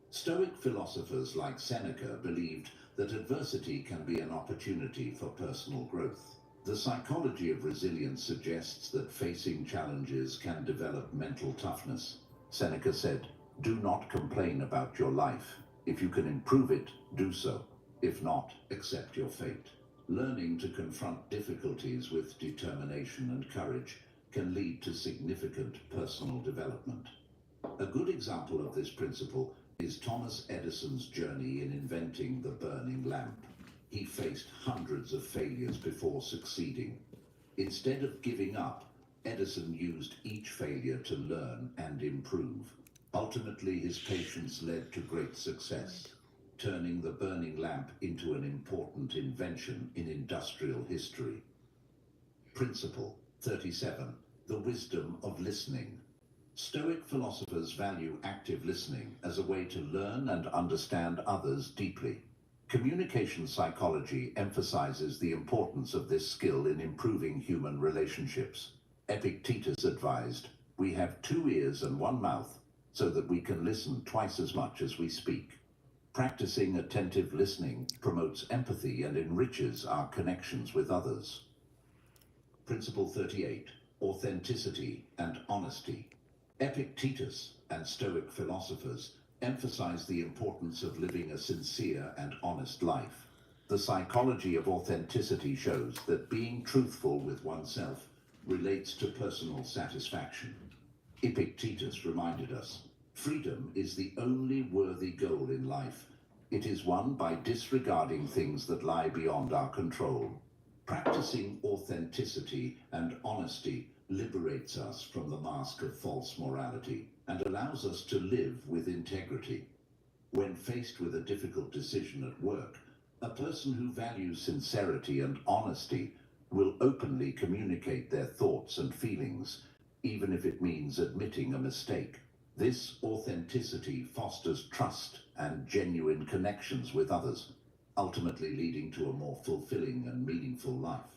Stoic philosophers like Seneca believed that adversity can be an opportunity for personal growth. The psychology of resilience suggests that facing challenges can develop mental toughness. Seneca said, "Do not complain about your life. If you can improve it, do so. If not, accept your fate." Learning to confront difficulties with determination and courage can lead to significant personal development. A good example of this principle is Thomas Edison's journey in inventing the burning lamp. He faced hundreds of failures before succeeding. Instead of giving up, Edison used each failure to learn and improve. Ultimately, his patience led to great success, turning the burning lamp into an important invention in industrial history. Principle 37. The wisdom of listening. Stoic philosophers value active listening as a way to learn and understand others deeply. Communication psychology emphasizes the importance of this skill in improving human relationships. Epictetus advised, "We have 2 ears and 1 mouth, so that we can listen twice as much as we speak." Practicing attentive listening promotes empathy and enriches our connections with others. Principle 38. Authenticity and honesty. Epictetus and Stoic philosophers emphasize the importance of living a sincere and honest life. The psychology of authenticity shows that being truthful with oneself relates to personal satisfaction. Epictetus reminded us, "Freedom is the only worthy goal in life. It is won by disregarding things that lie beyond our control." Practicing authenticity and honesty liberates us from the mask of false morality and allows us to live with integrity. When faced with a difficult decision at work, a person who values sincerity and honesty will openly communicate their thoughts and feelings, even if it means admitting a mistake. This authenticity fosters trust and genuine connections with others, ultimately leading to a more fulfilling and meaningful life.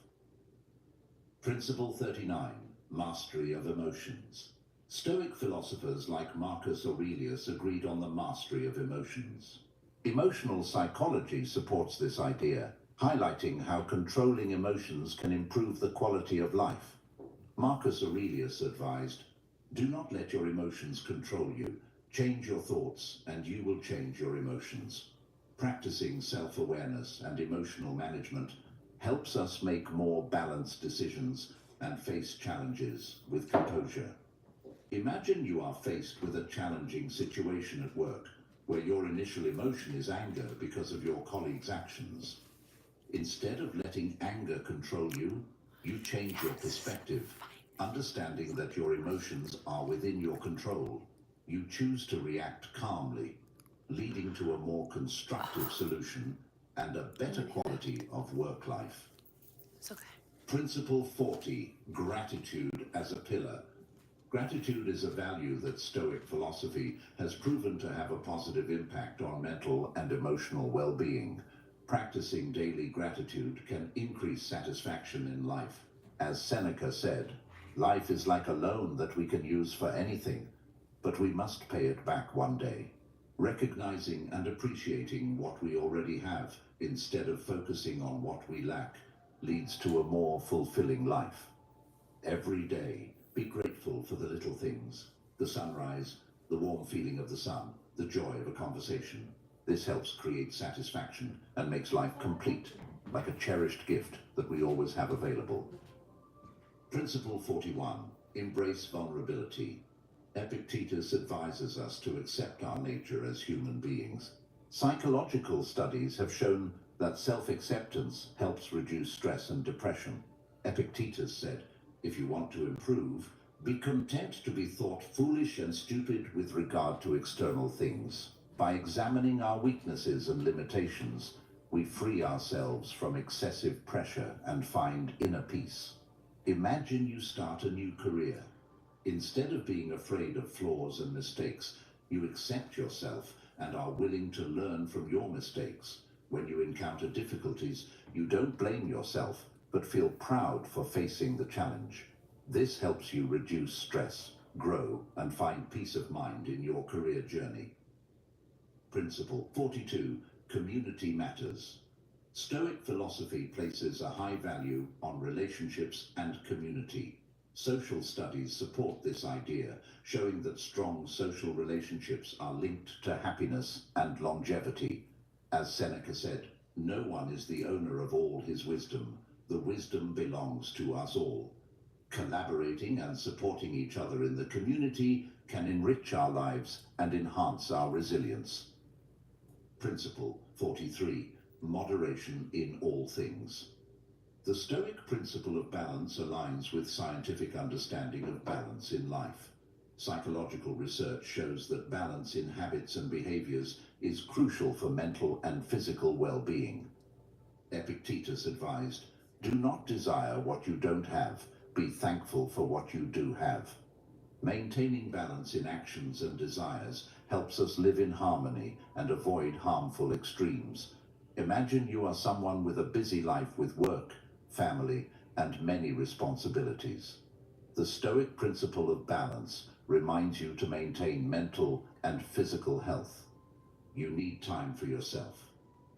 Principle 39. Mastery of emotions. Stoic philosophers like Marcus Aurelius agreed on the mastery of emotions. Emotional psychology supports this idea, highlighting how controlling emotions can improve the quality of life. Marcus Aurelius advised, "Do not let your emotions control you. Change your thoughts and you will change your emotions." Practicing self-awareness and emotional management helps us make more balanced decisions and face challenges with composure. Imagine you are faced with a challenging situation at work where your initial emotion is anger because of your colleague's actions. Instead of letting anger control you, you change your perspective, understanding that your emotions are within your control. You choose to react calmly, leading to a more constructive solution and a better quality of work life. It's okay. Principle 40. Gratitude as a pillar. Gratitude is a value that Stoic philosophy has proven to have a positive impact on mental and emotional well-being. Practicing daily gratitude can increase satisfaction in life. As Seneca said, "Life is like a loan that we can use for anything, but we must pay it back one day." Recognizing and appreciating what we already have instead of focusing on what we lack leads to a more fulfilling life. Every day, be grateful for the little things: the sunrise, the warm feeling of the sun, the joy of a conversation. This helps create satisfaction and makes life complete, like a cherished gift that we always have available. Principle 41. Embrace vulnerability. Epictetus advises us to accept our nature as human beings. Psychological studies have shown that self-acceptance helps reduce stress and depression. Epictetus said, if you want to improve, be content to be thought foolish and stupid with regard to external things. By examining our weaknesses and limitations, we free ourselves from excessive pressure and find inner peace. Imagine you start a new career. Instead of being afraid of flaws and mistakes, you accept yourself and are willing to learn from your mistakes. When you encounter difficulties, you don't blame yourself, but feel proud for facing the challenge. This helps you reduce stress, grow, and find peace of mind in your career journey. Principle 42. Community matters. Stoic philosophy places a high value on relationships and community. Social studies support this idea, showing that strong social relationships are linked to happiness and longevity. As Seneca said, no one is the owner of all his wisdom. The wisdom belongs to us all. Collaborating and supporting each other in the community can enrich our lives and enhance our resilience. Principle 43. Moderation in all things. The Stoic principle of balance aligns with scientific understanding of balance in life. Psychological research shows that balance in habits and behaviors is crucial for mental and physical well-being. Epictetus advised, do not desire what you don't have, be thankful for what you do have. Maintaining balance in actions and desires helps us live in harmony and avoid harmful extremes. Imagine you are someone with a busy life with work, family, and many responsibilities. The Stoic principle of balance reminds you to maintain mental and physical health. You need time for yourself.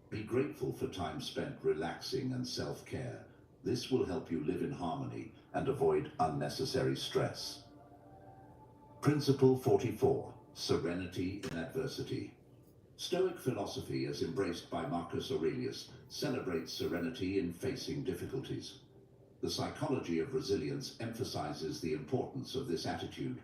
Be grateful for time spent relaxing and self-care. This will help you live in harmony and avoid unnecessary stress. Principle 44. Serenity in adversity. Stoic philosophy, as embraced by Marcus Aurelius, celebrates serenity in facing difficulties. The psychology of resilience emphasizes the importance of this attitude.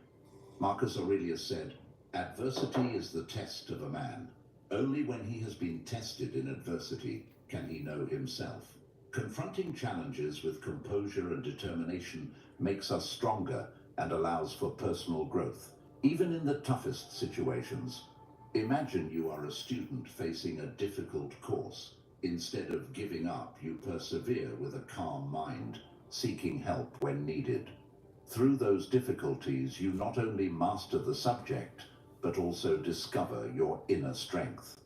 Marcus Aurelius said, adversity is the test of a man. Only when he has been tested in adversity can he know himself. Confronting challenges with composure and determination makes us stronger and allows for personal growth, even in the toughest situations. Imagine you are a student facing a difficult course. Instead of giving up, you persevere with a calm mind, seeking help when needed. Through those difficulties, you not only master the subject, but also discover your inner strength.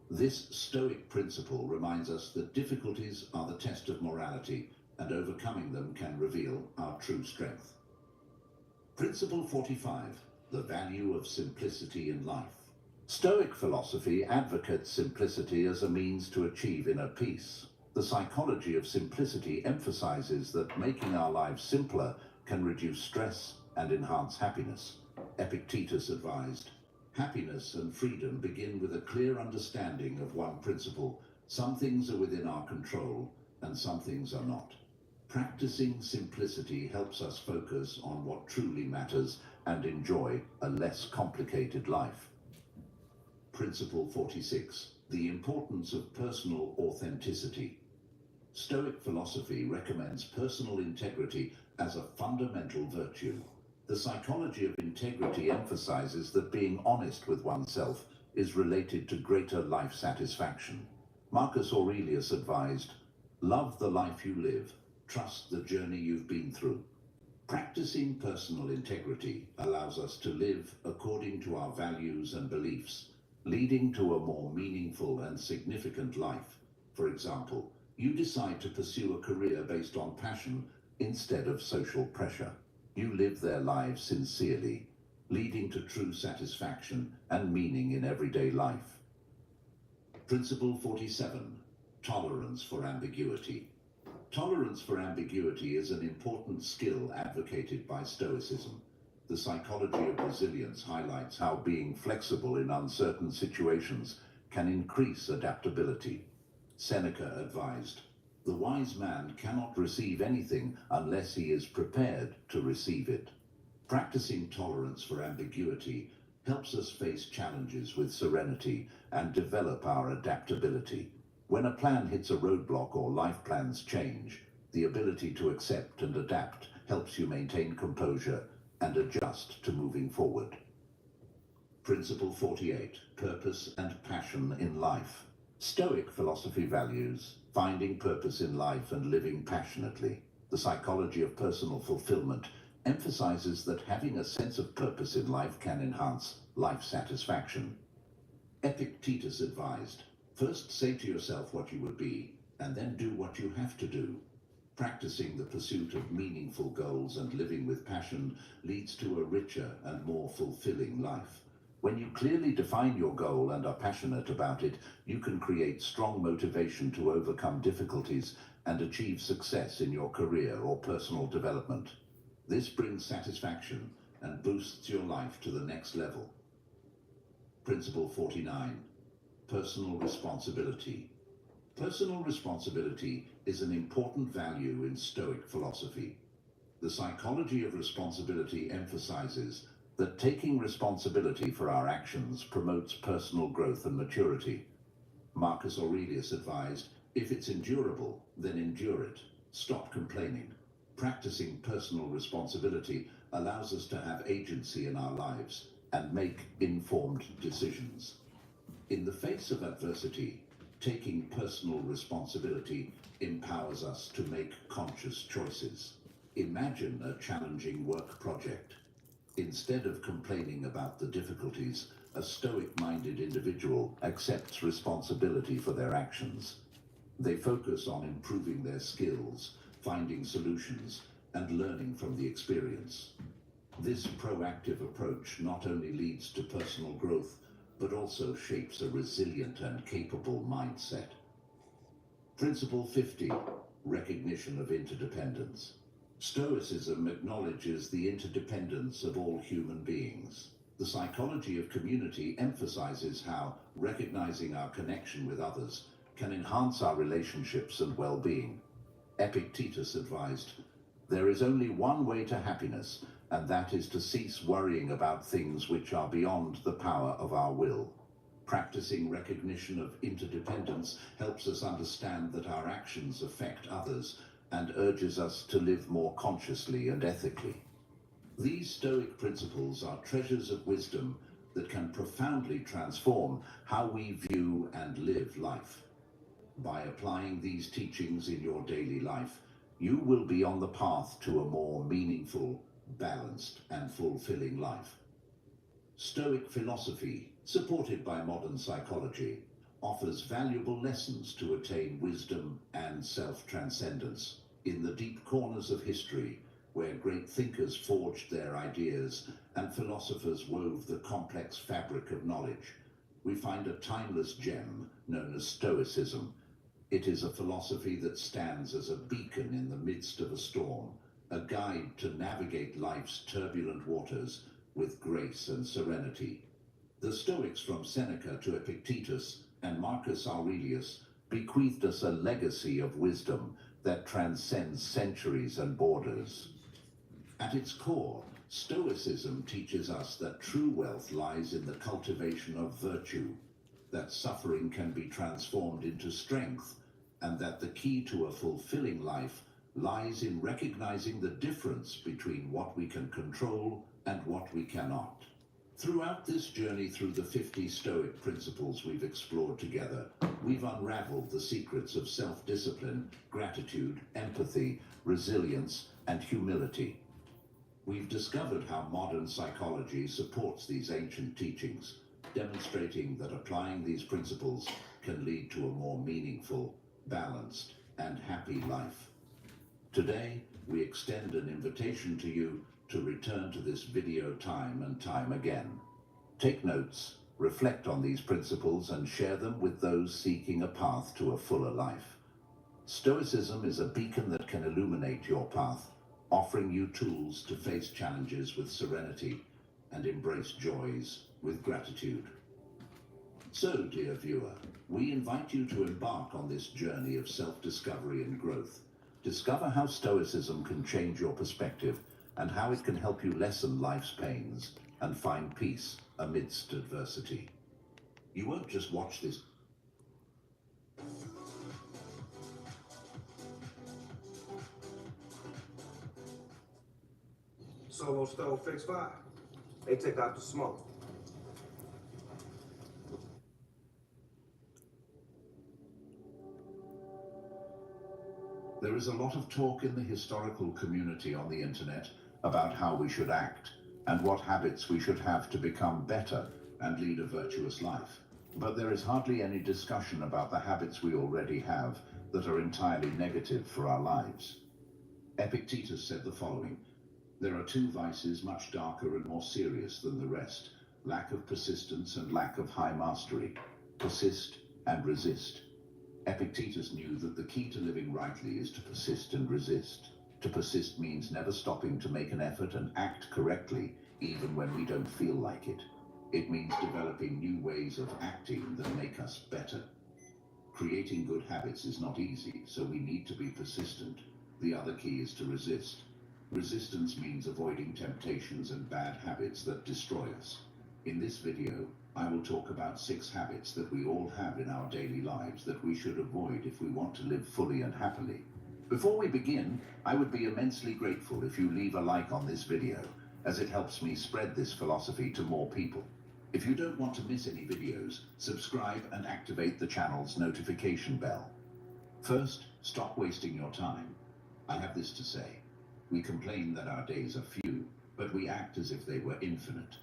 This Stoic principle reminds us that difficulties are the test of morality, and overcoming them can reveal our true strength. Principle 45. The value of simplicity in life. Stoic philosophy advocates simplicity as a means to achieve inner peace. The psychology of simplicity emphasizes that making our lives simpler can reduce stress and enhance happiness. Epictetus advised, happiness and freedom begin with a clear understanding of one principle. Some things are within our control and some things are not. Practicing simplicity helps us focus on what truly matters and enjoy a less complicated life. Principle 46. The importance of personal authenticity. Stoic philosophy recommends personal integrity as a fundamental virtue. The psychology of integrity emphasizes that being honest with oneself is related to greater life satisfaction. Marcus Aurelius advised, love the life you live, trust the journey you've been through. Practicing personal integrity allows us to live according to our values and beliefs, leading to a more meaningful and significant life. For example, you decide to pursue a career based on passion instead of social pressure. You live their lives sincerely, leading to true satisfaction and meaning in everyday life. Principle 47. Tolerance for ambiguity. Tolerance for ambiguity is an important skill advocated by Stoicism. The psychology of resilience highlights how being flexible in uncertain situations can increase adaptability. Seneca advised, "The wise man cannot receive anything unless he is prepared to receive it." Practicing tolerance for ambiguity helps us face challenges with serenity and develop our adaptability. When a plan hits a roadblock or life plans change, the ability to accept and adapt helps you maintain composure and adjust to moving forward. Principle 48, Purpose and Passion in Life. Stoic philosophy values finding purpose in life and living passionately. The psychology of personal fulfillment emphasizes that having a sense of purpose in life can enhance life satisfaction. Epictetus advised, "First say to yourself what you would be, and then do what you have to do." Practicing the pursuit of meaningful goals and living with passion leads to a richer and more fulfilling life. When you clearly define your goal and are passionate about it, you can create strong motivation to overcome difficulties and achieve success in your career or personal development. This brings satisfaction and boosts your life to the next level. Principle 49, Personal Responsibility. Personal responsibility is an important value in Stoic philosophy. The psychology of responsibility emphasizes that taking responsibility for our actions promotes personal growth and maturity. Marcus Aurelius advised, "If it's endurable, then endure it. Stop complaining." Practicing personal responsibility allows us to have agency in our lives and make informed decisions. In the face of adversity, taking personal responsibility empowers us to make conscious choices. Imagine a challenging work project. Instead of complaining about the difficulties, a stoic-minded individual accepts responsibility for their actions. They focus on improving their skills, finding solutions, and learning from the experience. This proactive approach not only leads to personal growth, but also shapes a resilient and capable mindset. Principle 50, Recognition of Interdependence. Stoicism acknowledges the interdependence of all human beings. The psychology of community emphasizes how recognizing our connection with others can enhance our relationships and well-being. Epictetus advised, "There is only one way to happiness, and that is to cease worrying about things which are beyond the power of our will." Practicing recognition of interdependence helps us understand that our actions affect others and urges us to live more consciously and ethically. These Stoic principles are treasures of wisdom that can profoundly transform how we view and live life. By applying these teachings in your daily life, you will be on the path to a more meaningful, balanced, and fulfilling life. Stoic philosophy, supported by modern psychology, offers valuable lessons to attain wisdom and self-transcendence. In the deep corners of history, where great thinkers forged their ideas and philosophers wove the complex fabric of knowledge, we find a timeless gem known as Stoicism. It is a philosophy that stands as a beacon in the midst of a storm, a guide to navigate life's turbulent waters with grace and serenity. The Stoics, from Seneca to Epictetus and Marcus Aurelius, bequeathed us a legacy of wisdom that transcends centuries and borders. At its core, Stoicism teaches us that true wealth lies in the cultivation of virtue, that suffering can be transformed into strength, and that the key to a fulfilling life lies in recognizing the difference between what we can control and what we cannot. Throughout this journey through the 50 Stoic principles we've explored together, we've unraveled the secrets of self-discipline, gratitude, empathy, resilience, and humility. We've discovered how modern psychology supports these ancient teachings, demonstrating that applying these principles can lead to a more meaningful, balanced, and happy life. Today, we extend an invitation to you to return to this video time and time again. Take notes, reflect on these principles, and share them with those seeking a path to a fuller life. Stoicism is a beacon that can illuminate your path, offering you tools to face challenges with serenity and embrace joys with gratitude. So, dear viewer, we invite you to embark on this journey of self-discovery and growth. Discover how Stoicism can change your perspective and how it can help you lessen life's pains and find peace amidst adversity. You won't just watch this. Solo stove fix 5. They take out the smoke. There is a lot of talk in the historical community on the internet about how we should act and what habits we should have to become better and lead a virtuous life. But there is hardly any discussion about the habits we already have that are entirely negative for our lives. Epictetus said the following: "There are two vices much darker and more serious than the rest: lack of persistence and lack of high mastery. Persist and resist." Epictetus knew that the key to living rightly is to persist and resist. To persist means never stopping to make an effort and act correctly, even when we don't feel like it. It means developing new ways of acting that make us better. Creating good habits is not easy, so we need to be persistent. The other key is to resist. Resistance means avoiding temptations and bad habits that destroy us. In this video, I will talk about 6 habits that we all have in our daily lives that we should avoid if we want to live fully and happily. Before we begin, I would be immensely grateful if you leave a like on this video, as it helps me spread this philosophy to more people. If you don't want to miss any videos, subscribe and activate the channel's notification bell. First, stop wasting your time. I have this to say: we complain that our days are few, but we act as if they were infinite.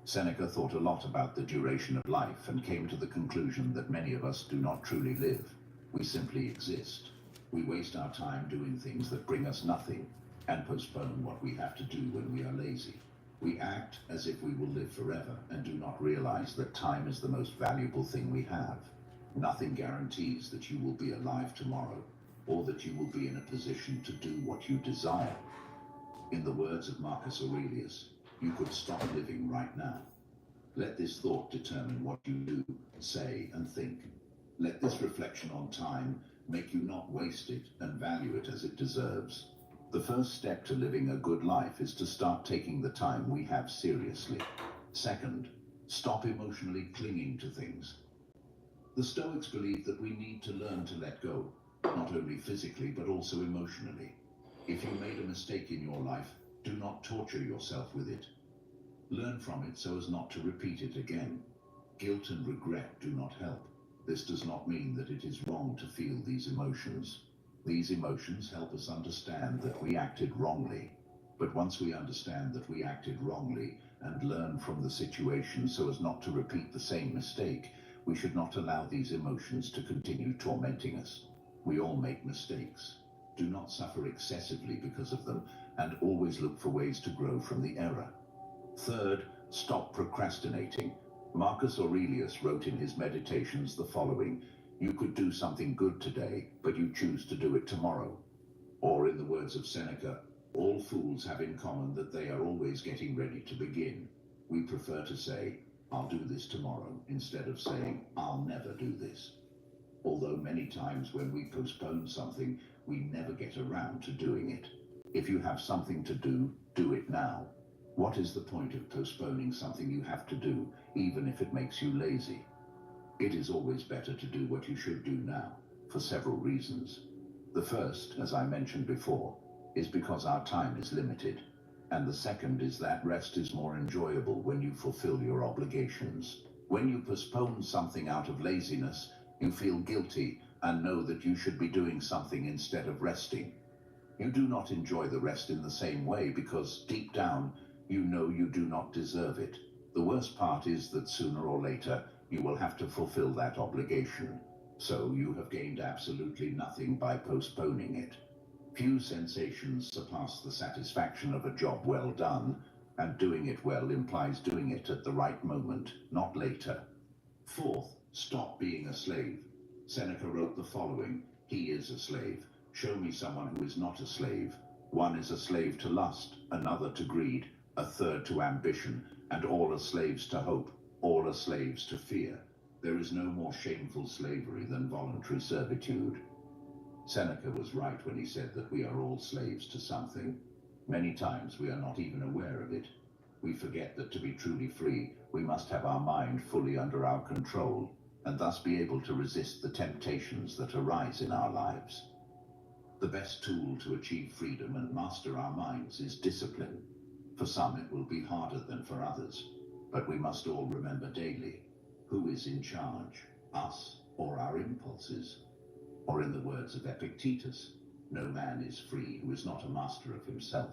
Seneca thought a lot about the duration of life and came to the conclusion that many of us do not truly live. We simply exist. We waste our time doing things that bring us nothing and postpone what we have to do when we are lazy. We act as if we will live forever and do not realize that time is the most valuable thing we have. Nothing guarantees that you will be alive tomorrow or that you will be in a position to do what you desire. In the words of Marcus Aurelius, you could stop living right now. Let this thought determine what you do, say, and think. Let this reflection on time make you not waste it and value it as it deserves. The first step to living a good life is to start taking the time we have seriously. Second, stop emotionally clinging to things. The Stoics believe that we need to learn to let go, not only physically but also emotionally. If you made a mistake in your life, do not torture yourself with it. Learn from it so as not to repeat it again. Guilt and regret do not help. This does not mean that it is wrong to feel these emotions. These emotions help us understand that we acted wrongly. But once we understand that we acted wrongly and learn from the situation so as not to repeat the same mistake, we should not allow these emotions to continue tormenting us. We all make mistakes. Do not suffer excessively because of them, and always look for ways to grow from the error. Third, stop procrastinating. Marcus Aurelius wrote in his Meditations the following: "You could do something good today, but you choose to do it tomorrow." Or in the words of Seneca, all fools have in common that they are always getting ready to begin. We prefer to say, "I'll do this tomorrow," instead of saying, "I'll never do this." Although many times when we postpone something, we never get around to doing it. If you have something to do, do it now. What is the point of postponing something you have to do, even if it makes you lazy? It is always better to do what you should do now, for several reasons. The first, as I mentioned before, is because our time is limited. And the second is that rest is more enjoyable when you fulfill your obligations. When you postpone something out of laziness, you feel guilty and know that you should be doing something instead of resting. You do not enjoy the rest in the same way because deep down, you know you do not deserve it. The worst part is that sooner or later, you will have to fulfill that obligation. So you have gained absolutely nothing by postponing it. Few sensations surpass the satisfaction of a job well done, and doing it well implies doing it at the right moment, not later. Fourth, stop being a slave. Seneca wrote the following: "He is a slave. Show me someone who is not a slave. One is a slave to lust, another to greed, a third to ambition, and all are slaves to hope, all are slaves to fear. There is no more shameful slavery than voluntary servitude. Seneca was right when he said that we are all slaves to something. Many times we are not even aware of it. We forget that to be truly free, we must have our mind fully under our control, and thus be able to resist the temptations that arise in our lives. The best tool to achieve freedom and master our minds is discipline. For some it will be harder than for others, but we must all remember daily, who is in charge, us or our impulses? Or in the words of Epictetus, no man is free who is not a master of himself.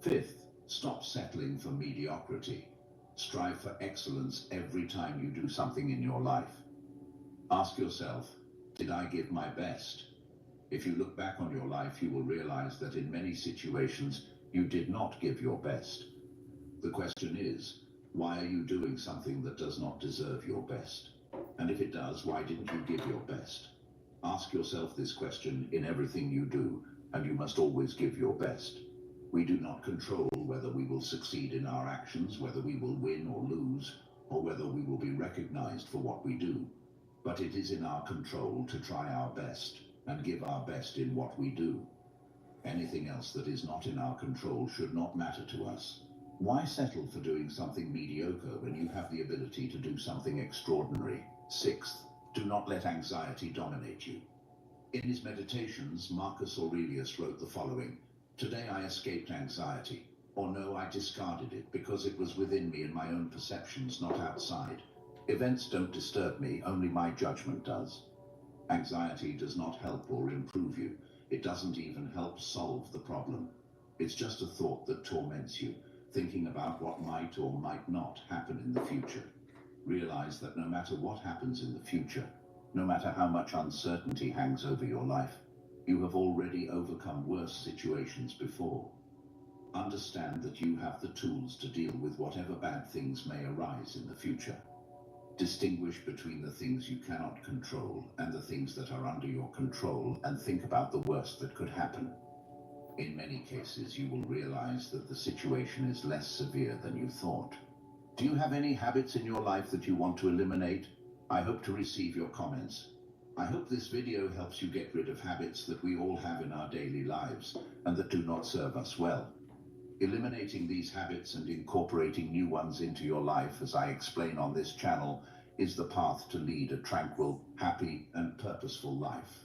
Fifth, stop settling for mediocrity. Strive for excellence every time you do something in your life. Ask yourself, did I give my best? If you look back on your life, you will realize that in many situations, you did not give your best. The question is, why are you doing something that does not deserve your best? And if it does, why didn't you give your best? Ask yourself this question in everything you do, and you must always give your best. We do not control whether we will succeed in our actions, whether we will win or lose, or whether we will be recognized for what we do. But it is in our control to try our best and give our best in what we do. Anything else that is not in our control should not matter to us. Why settle for doing something mediocre when you have the ability to do something extraordinary? Sixth, do not let anxiety dominate you. In his meditations, Marcus Aurelius wrote the following: "Today I escaped anxiety, or no, I discarded it because it was within me and my own perceptions, not outside. Events don't disturb me, only my judgment does." Anxiety does not help or improve you. It doesn't even help solve the problem. It's just a thought that torments you, thinking about what might or might not happen in the future. Realize that no matter what happens in the future, no matter how much uncertainty hangs over your life, you have already overcome worse situations before. Understand that you have the tools to deal with whatever bad things may arise in the future. Distinguish between the things you cannot control and the things that are under your control, and think about the worst that could happen. In many cases, you will realize that the situation is less severe than you thought. Do you have any habits in your life that you want to eliminate? I hope to receive your comments. I hope this video helps you get rid of habits that we all have in our daily lives and that do not serve us well. Eliminating these habits and incorporating new ones into your life, as I explain on this channel, is the path to lead a tranquil, happy, and purposeful life.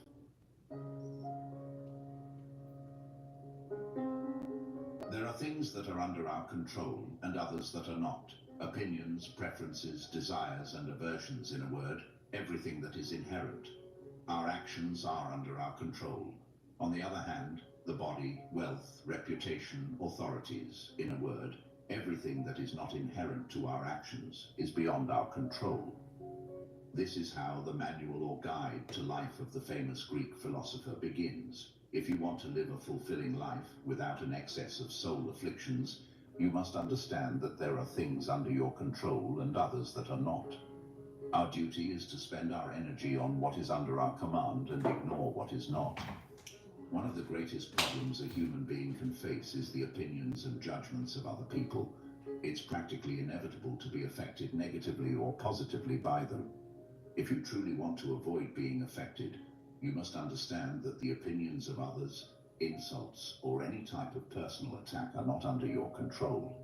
There are things that are under our control and others that are not. Opinions, preferences, desires, and aversions, in a word, everything that is inherent. Our actions are under our control. On the other hand, the body, wealth, reputation, authorities, in a word, everything that is not inherent to our actions is beyond our control. This is how the manual or guide to life of the famous Greek philosopher begins. If you want to live a fulfilling life without an excess of soul afflictions, you must understand that there are things under your control and others that are not. Our duty is to spend our energy on what is under our command and ignore what is not. One of the greatest problems a human being can face is the opinions and judgments of other people. It's practically inevitable to be affected negatively or positively by them. If you truly want to avoid being affected, you must understand that the opinions of others, insults, or any type of personal attack are not under your control.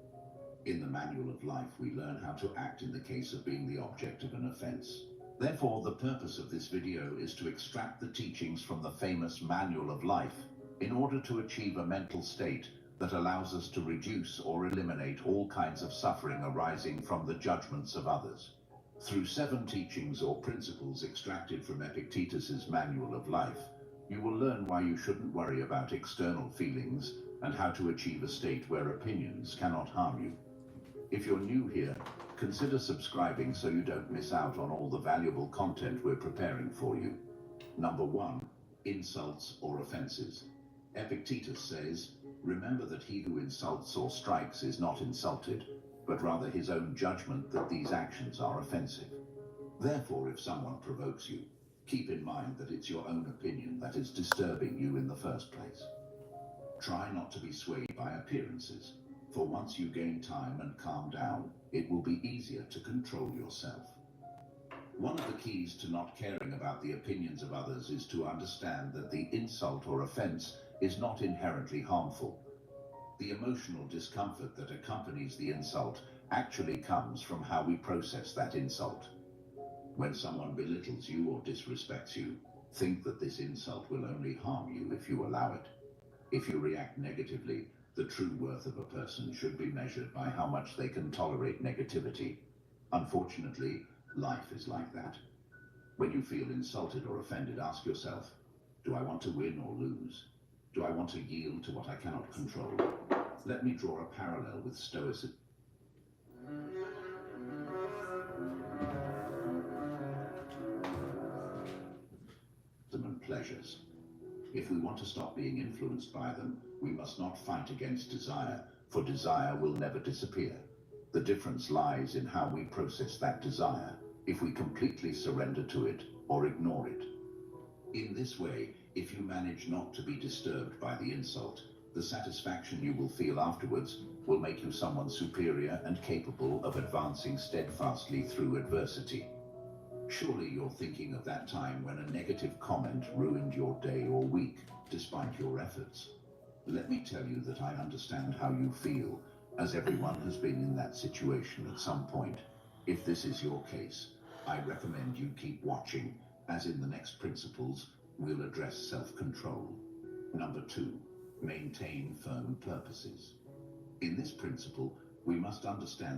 In the manual of life, we learn how to act in the case of being the object of an offense. Therefore, the purpose of this video is to extract the teachings from the famous manual of life in order to achieve a mental state that allows us to reduce or eliminate all kinds of suffering arising from the judgments of others. Through 7 teachings or principles extracted from Epictetus's manual of life, you will learn why you shouldn't worry about external feelings and how to achieve a state where opinions cannot harm you. If you're new here, consider subscribing so you don't miss out on all the valuable content we're preparing for you. Number 1, insults or offenses. Epictetus says, "Remember that he who insults or strikes is not insulted, but rather his own judgment that these actions are offensive." Therefore, if someone provokes you, keep in mind that it's your own opinion that is disturbing you in the first place. Try not to be swayed by appearances, for once you gain time and calm down, it will be easier to control yourself. One of the keys to not caring about the opinions of others is to understand that the insult or offense is not inherently harmful. The emotional discomfort that accompanies the insult actually comes from how we process that insult. When someone belittles you or disrespects you, think that this insult will only harm you if you allow it. If you react negatively, the true worth of a person should be measured by how much they can tolerate negativity. Unfortunately, life is like that. When you feel insulted or offended, ask yourself, do I want to win or lose? Do I want to yield to what I cannot control? Let me draw a parallel with stoicism and pleasures. If we want to stop being influenced by them, we must not fight against desire, for desire will never disappear. The difference lies in how we process that desire, if we completely surrender to it or ignore it. In this way, if you manage not to be disturbed by the insult, the satisfaction you will feel afterwards will make you someone superior and capable of advancing steadfastly through adversity. Surely you're thinking of that time when a negative comment ruined your day or week, despite your efforts. Let me tell you that I understand how you feel, as everyone has been in that situation at some point. If this is your case, I recommend you keep watching, as in the next principles, we'll address self-control. Number 2, maintain firm purposes. In this principle, we must understand